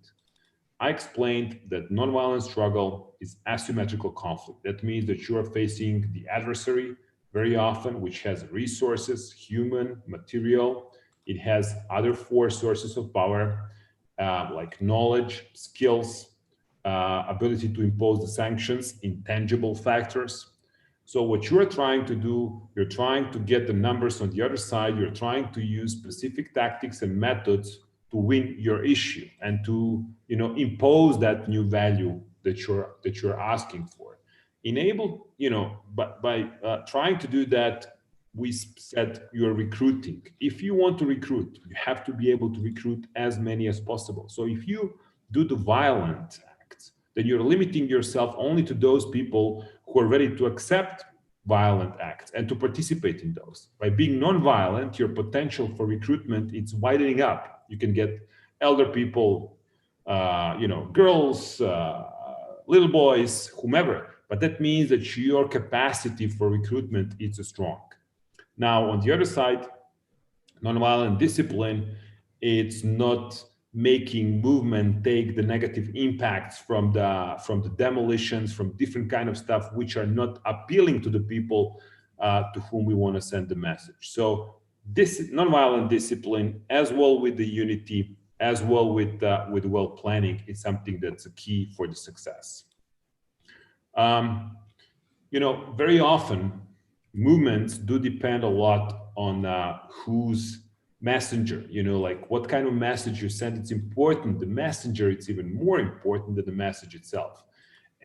S5: I explained that nonviolent struggle is asymmetrical conflict. That means that you are facing the adversary very often, which has resources, human, material. It has other 4 sources of power, like knowledge, skills, ability to impose the sanctions, intangible factors. So what you're trying to do, you're trying to get the numbers on the other side. You're trying to use specific tactics and methods to win your issue and to, you know, impose that new value that you're asking for. Enable, you know, but by trying to do that, we said you're recruiting. If you want to recruit, you have to be able to recruit as many as possible. So if you do the violent acts, then you're limiting yourself only to those people who are ready to accept violent acts and to participate in those. By being non-violent, your potential for recruitment is widening up. You can get elder people, you know, girls, little boys, whomever. But that means that your capacity for recruitment is strong. Now, on the other side, nonviolent discipline, it's not making movement take the negative impacts from the demolitions, from different kind of stuff, which are not appealing to the people to whom we want to send the message. So this nonviolent discipline, as well with the unity, as well with well planning, is something that's a key for the success. You know, very often movements do depend a lot on who's messenger, you know, like what kind of message you send. It's important. The messenger, it's even more important than the message itself.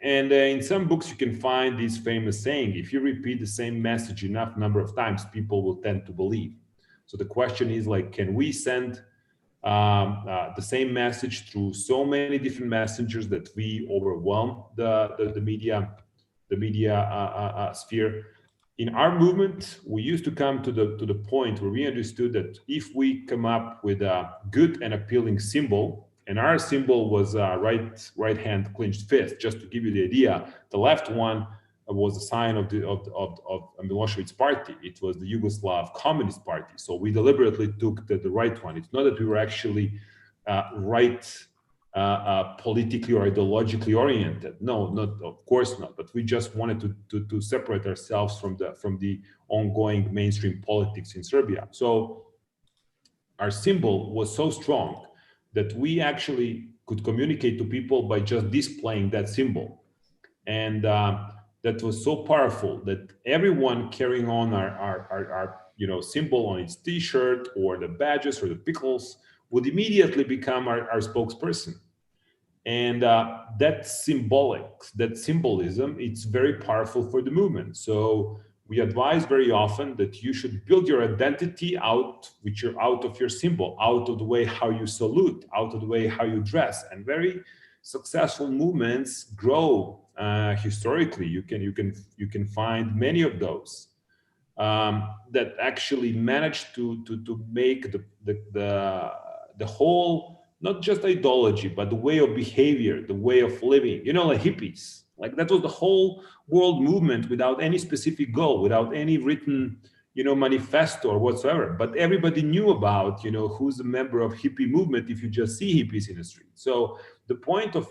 S5: And in some books, you can find this famous saying, if you repeat the same message enough number of times, people will tend to believe. So the question is, like, can we send the same message through so many different messengers that we overwhelm the media sphere? In our movement, we used to come to the point where we understood that if we come up with a good and appealing symbol, and our symbol was right hand clenched fist, just to give you the idea, the left one was a sign of Milosevic's party. It was the Yugoslav Communist Party. So we deliberately took the right one. It's not that we were actually politically or ideologically oriented. No, not, of course not. But we just wanted to separate ourselves from the ongoing mainstream politics in Serbia. So our symbol was so strong that we actually could communicate to people by just displaying that symbol, and that was so powerful that everyone carrying on our symbol on its T-shirt or the badges or the pickles would immediately become our spokesperson. And that symbolism, it's very powerful for the movement. So we advise very often that you should build your identity out of your symbol, out of the way how you salute, out of the way how you dress. And very successful movements grow historically. You can find many of those that actually manage to make the whole, not just ideology, but the way of behavior, the way of living, like hippies. Like that was the whole world movement without any specific goal, without any written, manifesto or whatsoever. But everybody knew about, who's a member of hippie movement if you just see hippies in the street. So the point of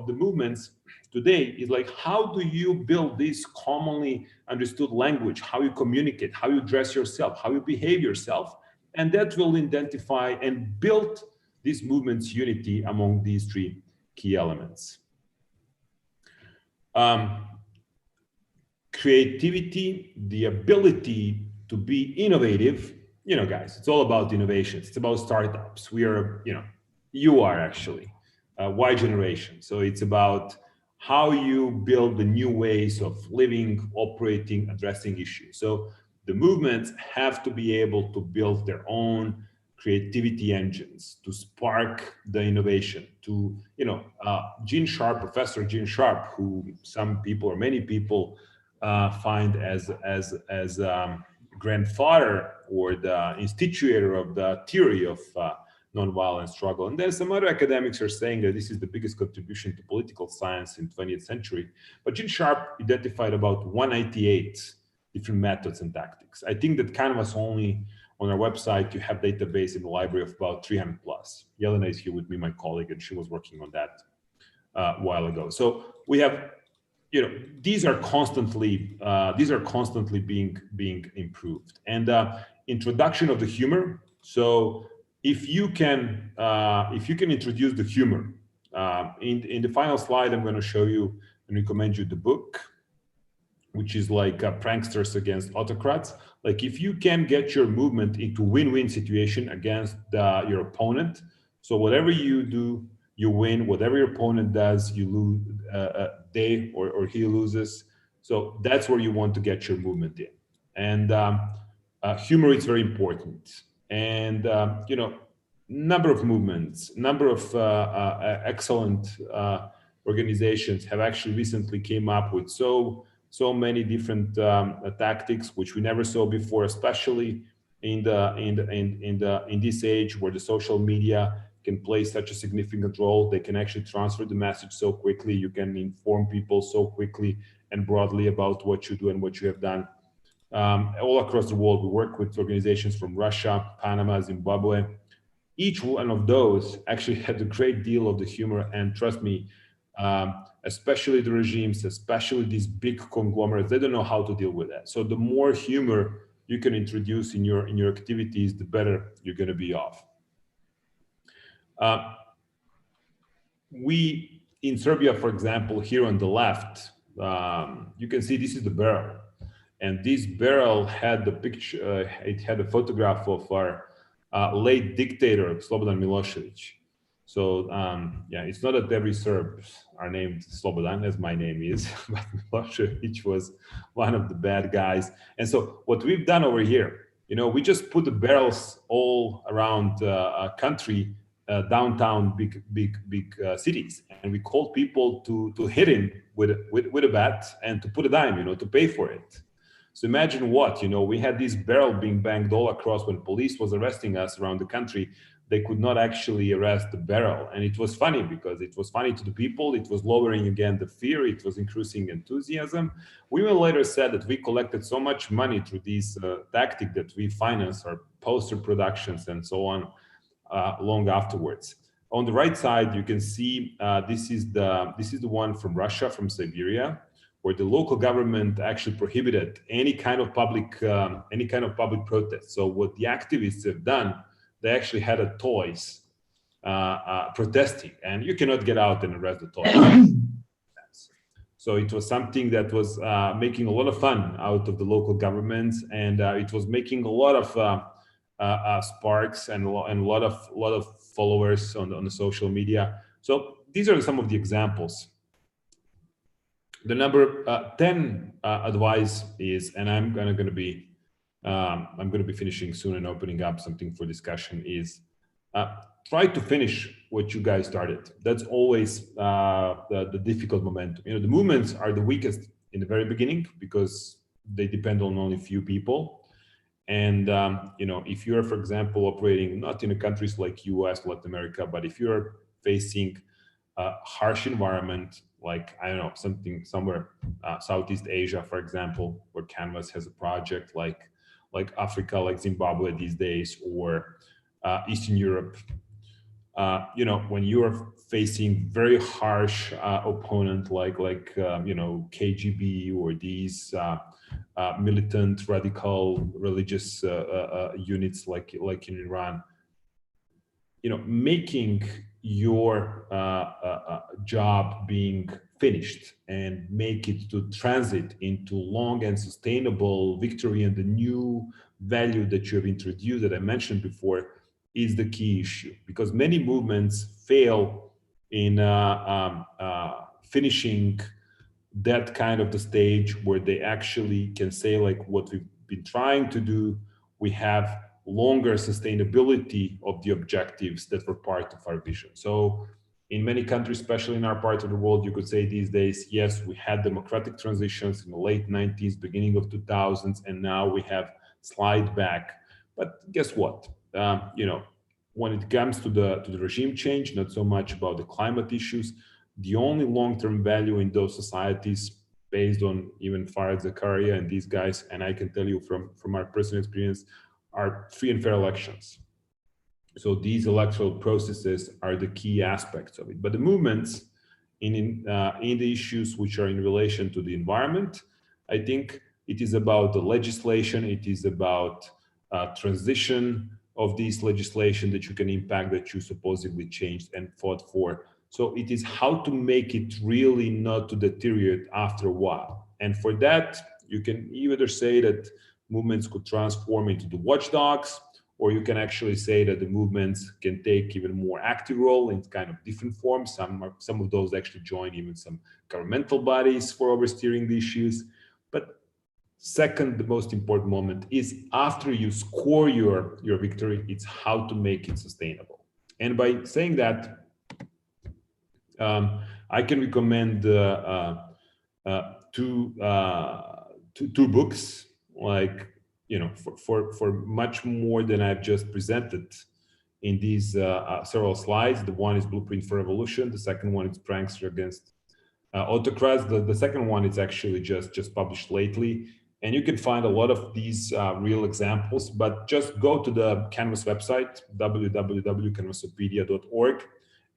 S5: the movements today is like, how do you build this commonly understood language, how you communicate, how you dress yourself, how you behave yourself, and that will identify and build this movement's unity among these three key elements. Creativity, the ability to be innovative, guys, it's all about innovations. It's about startups. We are, you are actually Y generation. So it's about how you build the new ways of living, operating, addressing issues. So the movements have to be able to build their own creativity engines to spark the innovation. To Gene Sharp, Professor Gene Sharp, who some people or many people find as grandfather or the institutor of the theory of nonviolent struggle. And then some other academics are saying that this is the biggest contribution to political science in 20th century. But Gene Sharp identified about 198 different methods and tactics. I think that Canvas only, on our website, you have database in the library of about 300 plus. Jelena is here with me, my colleague, and she was working on that a while ago. So we have, these are constantly being improved. And introduction of the humor. So if you can introduce the humor in the final slide, I'm going to show you and recommend you the book, which is like pranksters against autocrats. Like if you can get your movement into win-win situation against your opponent, so whatever you do, you win. Whatever your opponent does, you lose. They or he loses. So that's where you want to get your movement in. And humor is very important. And number of movements, number of excellent organizations have actually recently came up with so many different tactics which we never saw before, especially in this age where the social media can play such a significant role. They can actually transfer the message so quickly. You can inform people so quickly and broadly about what you do and what you have done. All across the world, we work with organizations from Russia, Panama, Zimbabwe. Each one of those actually had a great deal of the humor, and trust me, especially the regimes, especially these big conglomerates, they don't know how to deal with that. So the more humor you can introduce in your activities, the better you're going to be off. We in Serbia, for example, here on the left, you can see this is the barrel, and this barrel had the picture. It had a photograph of our late dictator Slobodan Milosevic. So yeah, it's not that every Serbs are named Slobodan, as my name is, but Milosevic was one of the bad guys. And so what we've done over here, we just put the barrels all around a country. Downtown big cities, and we called people to hit him with a bat and to put a dime, to pay for it. So imagine what, we had this barrel being banged all across. When police was arresting us around the country, they could not actually arrest the barrel. And it was funny because it was funny to the people. It was lowering again the fear. It was increasing enthusiasm. We will later said that we collected so much money through this tactic that we financed our poster productions and so on. Long afterwards. On the right side, you can see this is the one from Russia, from Siberia, where the local government actually prohibited any kind of public protest. So what the activists have done, they actually had a toys protesting, and you cannot get out and arrest the toys. So it was something that was making a lot of fun out of the local governments, and it was making a lot of sparks and a lot of followers on the social media. So these are some of the examples. The number 10 advice is, and I'm going to be finishing soon and opening up something for discussion, is try to finish what you guys started. That's always the difficult momentum. The movements are the weakest in the very beginning because they depend on only few people. And if you're, for example, operating not in countries like US, Latin America, but if you're facing a harsh environment, like, I don't know, something somewhere Southeast Asia, for example, where Canvas has a project, like Africa, like Zimbabwe these days, or Eastern Europe, when you are facing very harsh opponent like KGB or these militant radical religious units like in Iran, making your job being finished and make it to transit into long and sustainable victory and the new value that you have introduced that I mentioned before is the key issue, because many movements fail in finishing that kind of the stage where they actually can say, like what we've been trying to do, we have longer sustainability of the objectives that were part of our vision. So in many countries, especially in our part of the world, you could say these days, yes, we had democratic transitions in the late 90s, beginning of 2000s, and now we have slide back. But guess what? When it comes to the regime change, not so much about the climate issues, the only long-term value in those societies, based on even Farid Zakaria and these guys, and I can tell you from our personal experience, are free and fair elections. So these electoral processes are the key aspects of it. But the movements in the issues which are in relation to the environment. I think it is about the legislation, it is about transition of this legislation that you can impact, that you supposedly changed and fought for. So it is how to make it really not to deteriorate after a while. And for that, you can either say that movements could transform into the watchdogs, or you can actually say that the movements can take even more active role in kind of different forms. Some of those actually join even some governmental bodies for oversteering the issues. But second, the most important moment is after you score your victory, it's how to make it sustainable. And by saying that, I can recommend two books, like, you know, for much more than I've just presented in these several slides. The one is Blueprint for Revolution. The second one is Prankster Against Autocrats. The second one is actually just published lately. And you can find a lot of these real examples, but just go to the Canvas website, www.canvasopedia.org,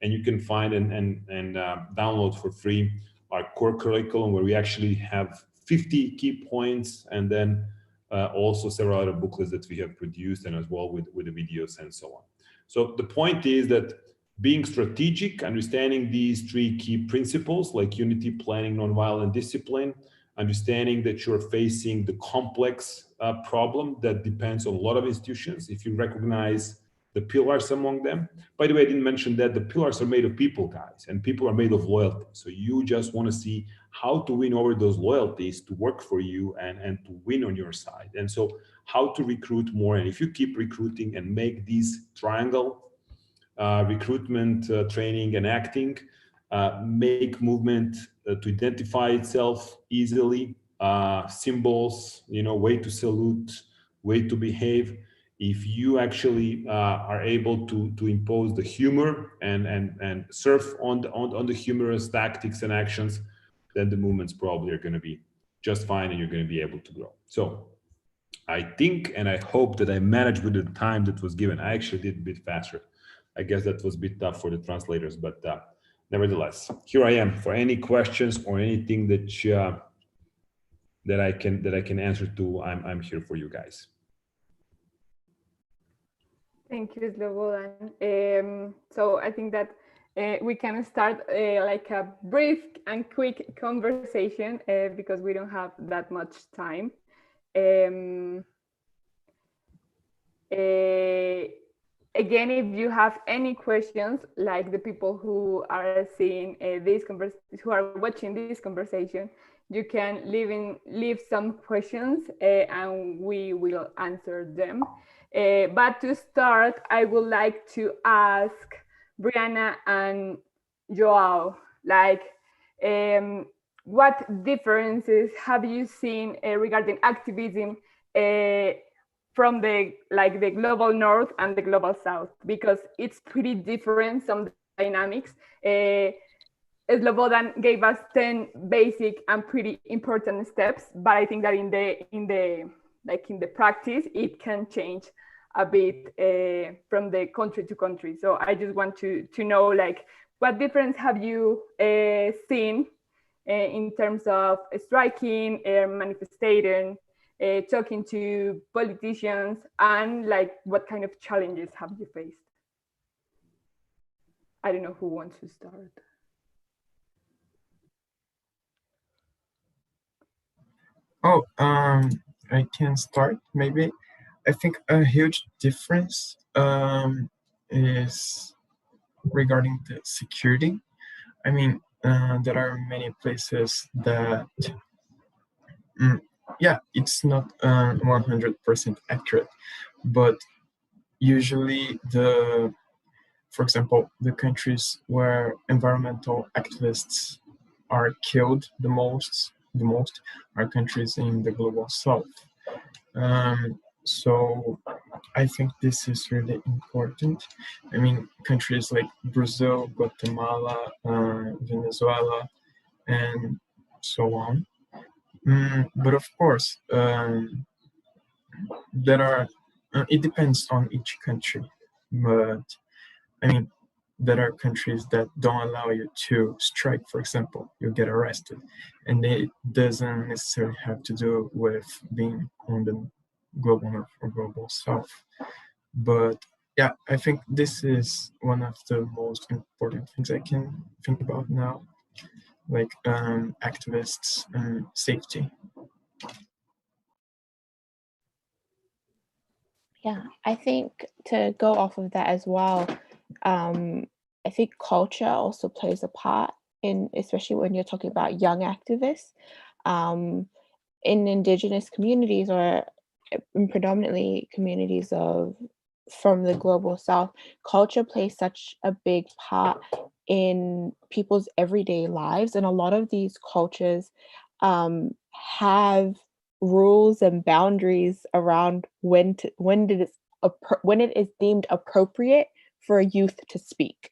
S5: and you can find and download for free our core curriculum, where we actually have 50 key points, and then also several other booklets that we have produced, and as well with the videos and so on. So the point is that being strategic, understanding these three key principles like unity, planning, nonviolent, discipline, understanding that you're facing the complex problem that depends on a lot of institutions. If you recognize the pillars among them. By the way, I didn't mention that the pillars are made of people, guys, and people are made of loyalty. So you just want to see how to win over those loyalties to work for you and to win on your side. And so how to recruit more. And if you keep recruiting and make these triangle, recruitment, training, and acting, make movement to identify itself easily, symbols, you know, way to salute, way to behave. If you actually are able to impose the humor and surf on the humorous tactics and actions, then the movements probably are going to be just fine, and you're going to be able to grow. So I think, and I hope that I managed with the time that was given. I actually did a bit faster. I guess that was a bit tough for the translators, but nevertheless, here I am for any questions or anything that I can answer to. I'm here for you guys.
S2: Thank you, Slobodan. So I think that we can start like a brief and quick conversation because we don't have that much time. Again, if you have any questions, like the people who are seeing who are watching this conversation, you can leave some questions and we will answer them. But to start, I would like to ask Brianna and Joao, like, what differences have you seen regarding activism from the global north and the global south? Because it's pretty different, some dynamics. Slobodan gave us 10 basic and pretty important steps, but I think that in the practice, it can change a bit from the country to country. So I just want to know, like, what difference have you seen in terms of striking, manifesting, talking to politicians, and like what kind of challenges have you faced? I don't know who wants to start.
S3: Oh, I can start maybe. I think a huge difference is regarding the security. I mean, there are many places that, yeah, it's not 100% accurate, but usually for example, the countries where environmental activists are killed the most are countries in the global south. So I think this is really important. I mean, countries like Brazil, Guatemala, Venezuela, and so on. But of course, there are. It depends on each country. But I mean, there are countries that don't allow you to strike, for example, you get arrested. And it doesn't necessarily have to do with being on the global north or global south. But yeah, I think this is one of the most important things I can think about now, like activists and safety.
S4: Yeah, I think to go off of that as well, I think culture also plays a part in, especially when you're talking about young activists. In indigenous communities or in predominantly communities of from the global south, culture plays such a big part in people's everyday lives, and a lot of these cultures have rules and boundaries around when it is deemed appropriate for a youth to speak.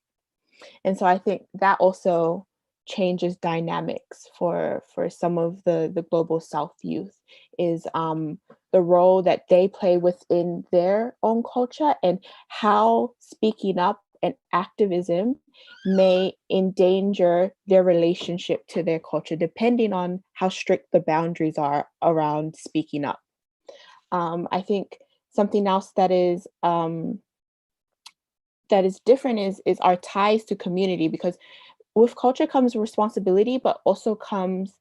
S4: And so I think that also changes dynamics for some of the global south youth, is the role that they play within their own culture and how speaking up and activism may endanger their relationship to their culture, depending on how strict the boundaries are around speaking up. I think something else that is different is our ties to community, because with culture comes responsibility, but also comes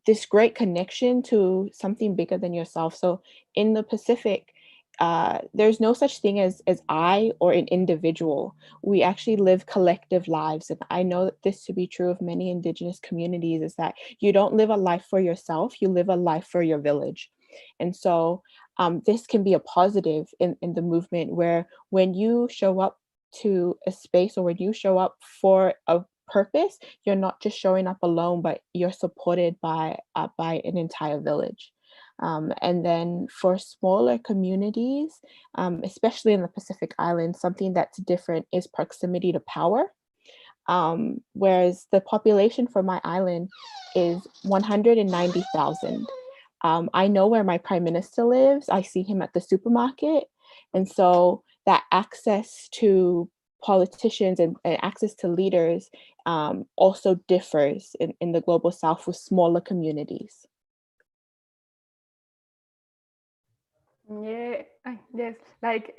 S4: this great connection to something bigger than yourself. So in the Pacific, there's no such thing as I or an individual. We actually live collective lives. And I know this to be true of many indigenous communities, is that you don't live a life for yourself, you live a life for your village. And so this can be a positive in the movement, where when you show up to a space or when you show up for a purpose, you're not just showing up alone, but you're supported by an entire village. And then for smaller communities, especially in the Pacific Islands, something that's different is proximity to power. Whereas the population for my island is 190,000. I know where my prime minister lives. I see him at the supermarket. And so that access to politicians and access to leaders also differs in the global south with smaller communities.
S2: Yeah, yes, like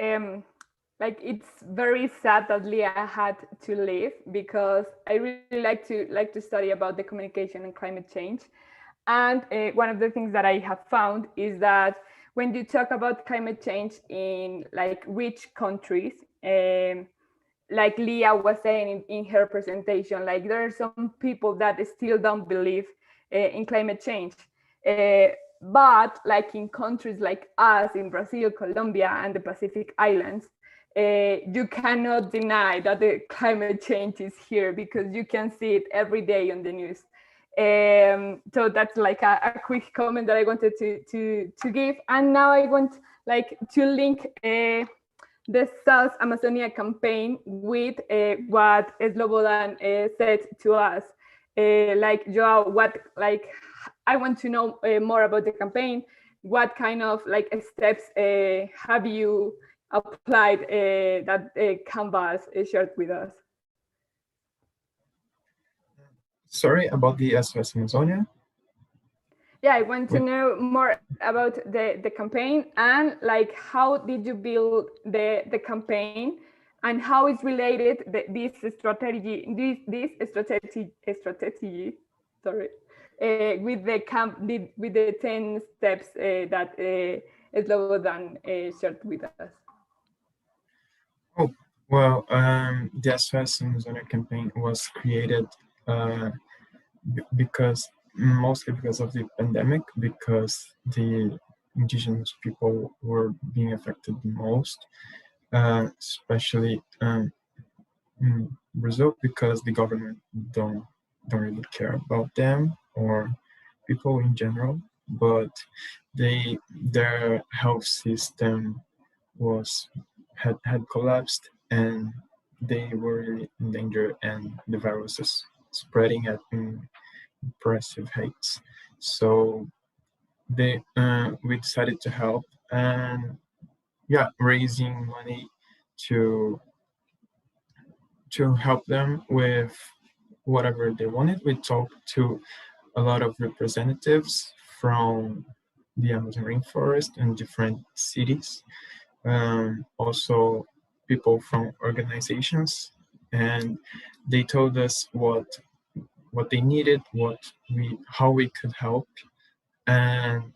S2: it's very sad that Leah had to leave, because I really like to study about the communication and climate change. And one of the things that I have found is that when you talk about climate change in like rich countries, like Leah was saying in her presentation, like there are some people that still don't believe in climate change. But like in countries like us, in Brazil, Colombia, and the Pacific Islands, you cannot deny that the climate change is here, because you can see it every day on the news. So that's like a quick comment that I wanted to give. And now I want like to link the South Amazonia campaign with what Slobodan said to us. Like Joao, what like I want to know more about the campaign. What kind of like steps have you applied that Canvas shared with us?
S3: Sorry, about the SOS Amazonia?
S2: Yeah, I want to know more about the campaign, and like how did you build the campaign, and how is related this strategy sorry, with the 10 steps that Slobodan shared with us.
S3: Oh, well, the SOS Amazonia campaign was created mostly because of the pandemic, because the indigenous people were being affected the most, especially in Brazil, because the government don't really care about them or people in general, but their health system had collapsed, and they were really in danger, and the virus is spreading at impressive heights. So we decided to help, and yeah, raising money to to help them with whatever they wanted. We talked to a lot of representatives from the Amazon rainforest and different cities. Also people from organizations, and they told us what they needed, how we could help. And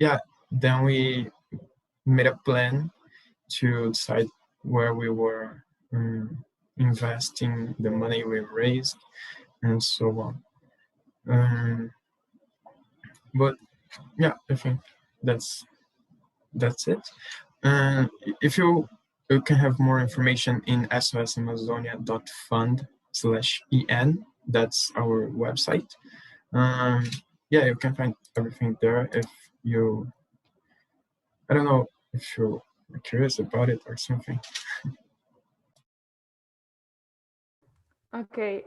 S3: yeah, then we made a plan to decide where we were investing the money we raised and so on. But yeah, I think that's it. If you can have more information in sosamazonia.fund/en, that's our website. Yeah, you can find everything there if you, I don't know if you're curious about it or something.
S2: Okay,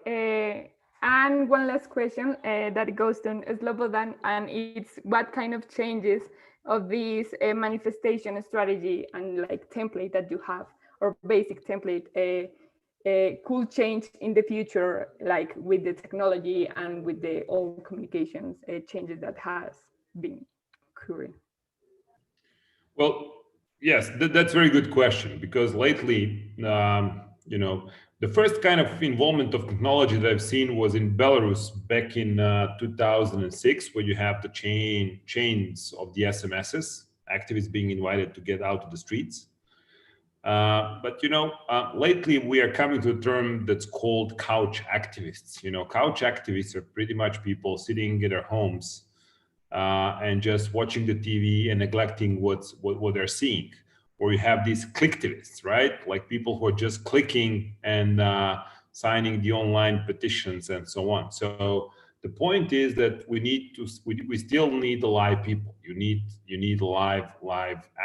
S2: and one last question that goes to Slobodan, and it's what kind of changes of this manifestation strategy and like template that you have, or basic template, could change in the future, like with the technology and with the old communications changes that has been occurring?
S5: Well, yes, that's a very good question, because lately, you know, the first kind of involvement of technology that I've seen was in Belarus back in 2006, where you have the chains of the SMSs, activists being invited to get out of the streets. But lately we are coming to a term that's called couch activists. Couch activists are pretty much people sitting in their homes and just watching the TV and neglecting what they're seeing. Or you have these clicktivists, right? Like people who are just clicking and signing the online petitions and so on. So the point is that we still need the live people. You need live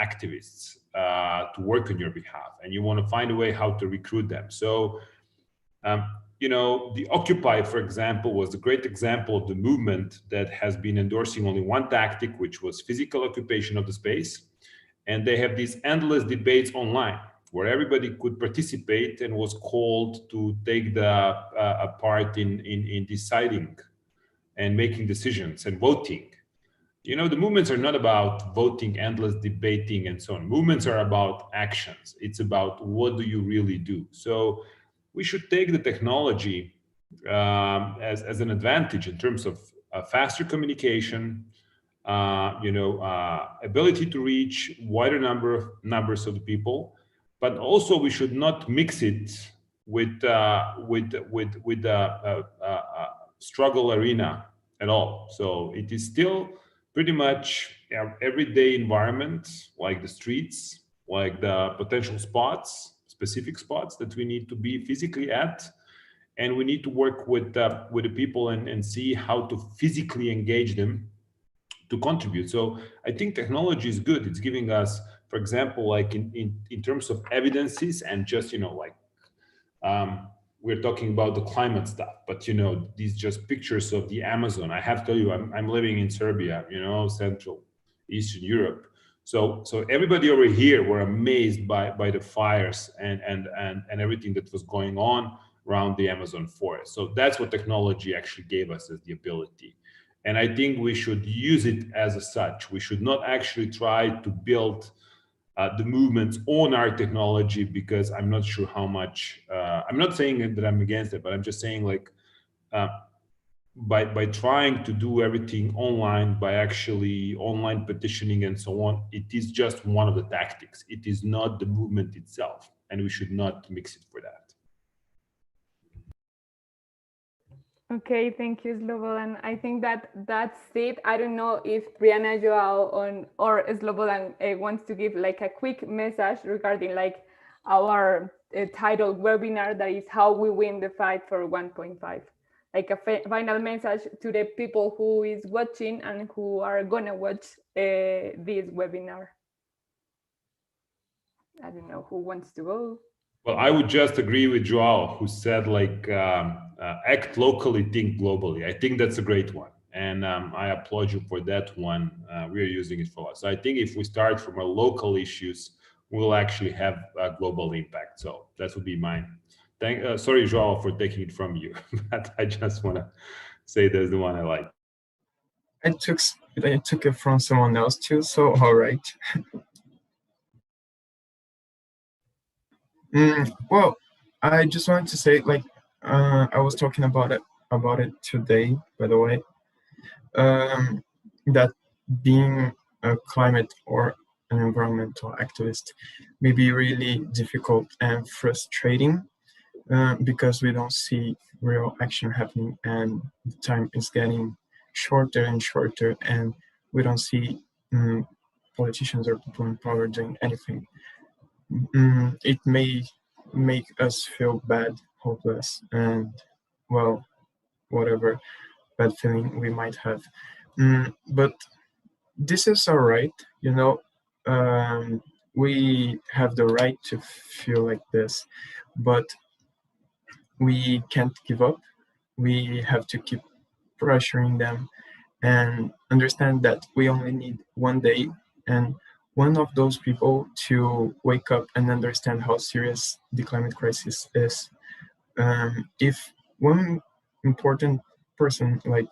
S5: activists to work on your behalf, and you want to find a way how to recruit them. So the Occupy, for example, was a great example of the movement that has been endorsing only one tactic, which was physical occupation of the space. And they have these endless debates online where everybody could participate and was called to take a part in deciding and making decisions and voting. The movements are not about voting, endless debating, and so on. Movements are about actions. It's about what do you really do. So we should take the technology as an advantage in terms of faster communication, ability to reach wider numbers of the people, but also we should not mix it with struggle arena at all. So it is still pretty much everyday environment, like the streets, like the potential spots, specific spots that we need to be physically at, and we need to work with the people and see how to physically engage them to contribute. So I think technology is good. It's giving us, for example, like in terms of evidences and just, we're talking about the climate stuff, but these just pictures of the Amazon. I have to tell you, I'm living in Serbia, Central Eastern Europe. So everybody over here were amazed by the fires and everything that was going on around the Amazon forest. So that's what technology actually gave us as the ability. And I think we should use it as such. We should not actually try to build the movements on our technology, because I'm not sure how much, I'm not saying that I'm against it, but I'm just saying like, by trying to do everything online, by actually online petitioning and so on, it is just one of the tactics. It is not the movement itself, and we should not mix it for that.
S2: Okay, thank you, Slobodan. I think that's it. I don't know if Brianna, Joao, or Slobodan wants to give like a quick message regarding like our title webinar, that is how we win the fight for 1.5. Like a final message to the people who is watching and who are gonna watch this webinar. I don't know who wants to go.
S5: Well, I would just agree with Joao, who said like act locally, think globally. I think that's a great one, and I applaud you for that one. We are using it for a lot. So I think if we start from our local issues, we'll actually have a global impact. So that would be my Sorry, Joao, for taking it from you, but I just want to say that's the one I like.
S3: I took it from someone else too, so all right. Well, I just wanted to say, like, I was talking about it today, by the way, that being a climate or an environmental activist may be really difficult and frustrating, because we don't see real action happening, and the time is getting shorter and shorter, and we don't see politicians or people in power doing anything. It may make us feel bad, hopeless, and, well, whatever bad feeling we might have. But this is all right, you know. We have the right to feel like this, but we can't give up. We have to keep pressuring them and understand that we only need one day and one of those people to wake up and understand how serious the climate crisis is. If one important person, like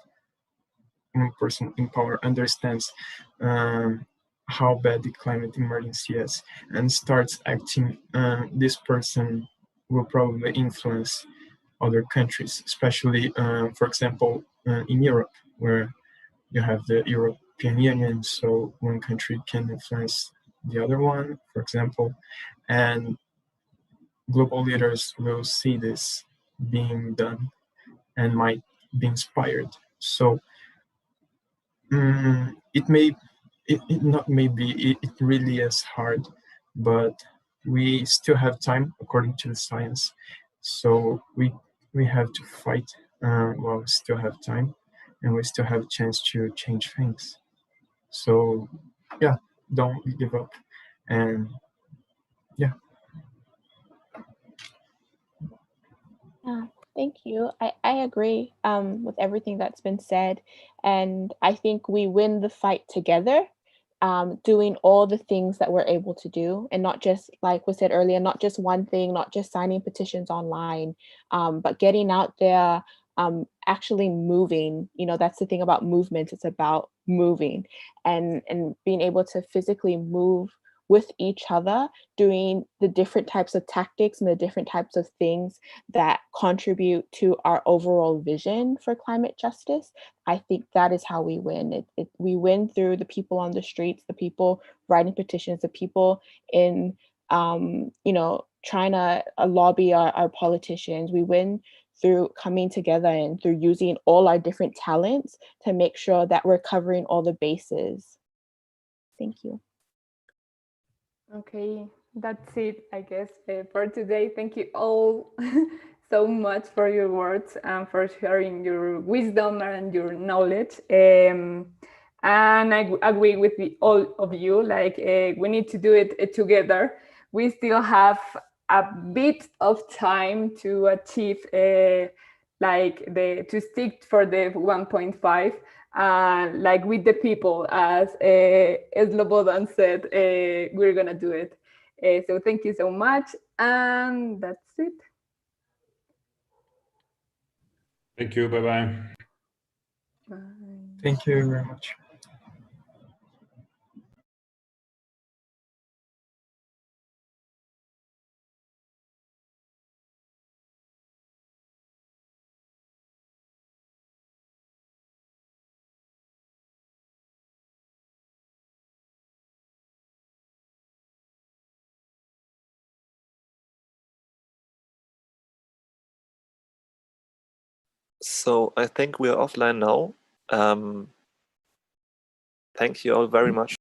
S3: one person in power, understands how bad the climate emergency is and starts acting, this person will probably influence other countries, especially, for example, in Europe, where you have the European Union, so one country can influence the other one, for example, and global leaders will see this being done and might be inspired. So it not maybe it really is hard, but we still have time according to the science. So we have to fight while we still have time, and we still have a chance to change things. So yeah, don't give up, and yeah.
S4: Yeah, thank you. I agree with everything that's been said. And I think we win the fight together, doing all the things that we're able to do. And not just, like we said earlier, not just one thing, not just signing petitions online, but getting out there, actually moving. You know, that's the thing about movement. It's about moving and being able to physically move with each other, doing the different types of tactics and the different types of things that contribute to our overall vision for climate justice. I think that is how we win. We win through the people on the streets, the people writing petitions, the people in, trying to lobby our politicians. We win through coming together and through using all our different talents to make sure that we're covering all the bases. Thank you.
S2: Okay, that's it, I guess, for today. Thank you all so much for your words and for sharing your wisdom and your knowledge. And I agree with all of you, like we need to do it together. We still have a bit of time to achieve to stick for the 1.5. Like with the people, as Slobodan said, we're gonna do it. So thank you so much, and that's it.
S5: Thank you. Bye-bye.
S2: Bye.
S3: Thank you very much.
S6: So I think we're offline now. Thank you all very much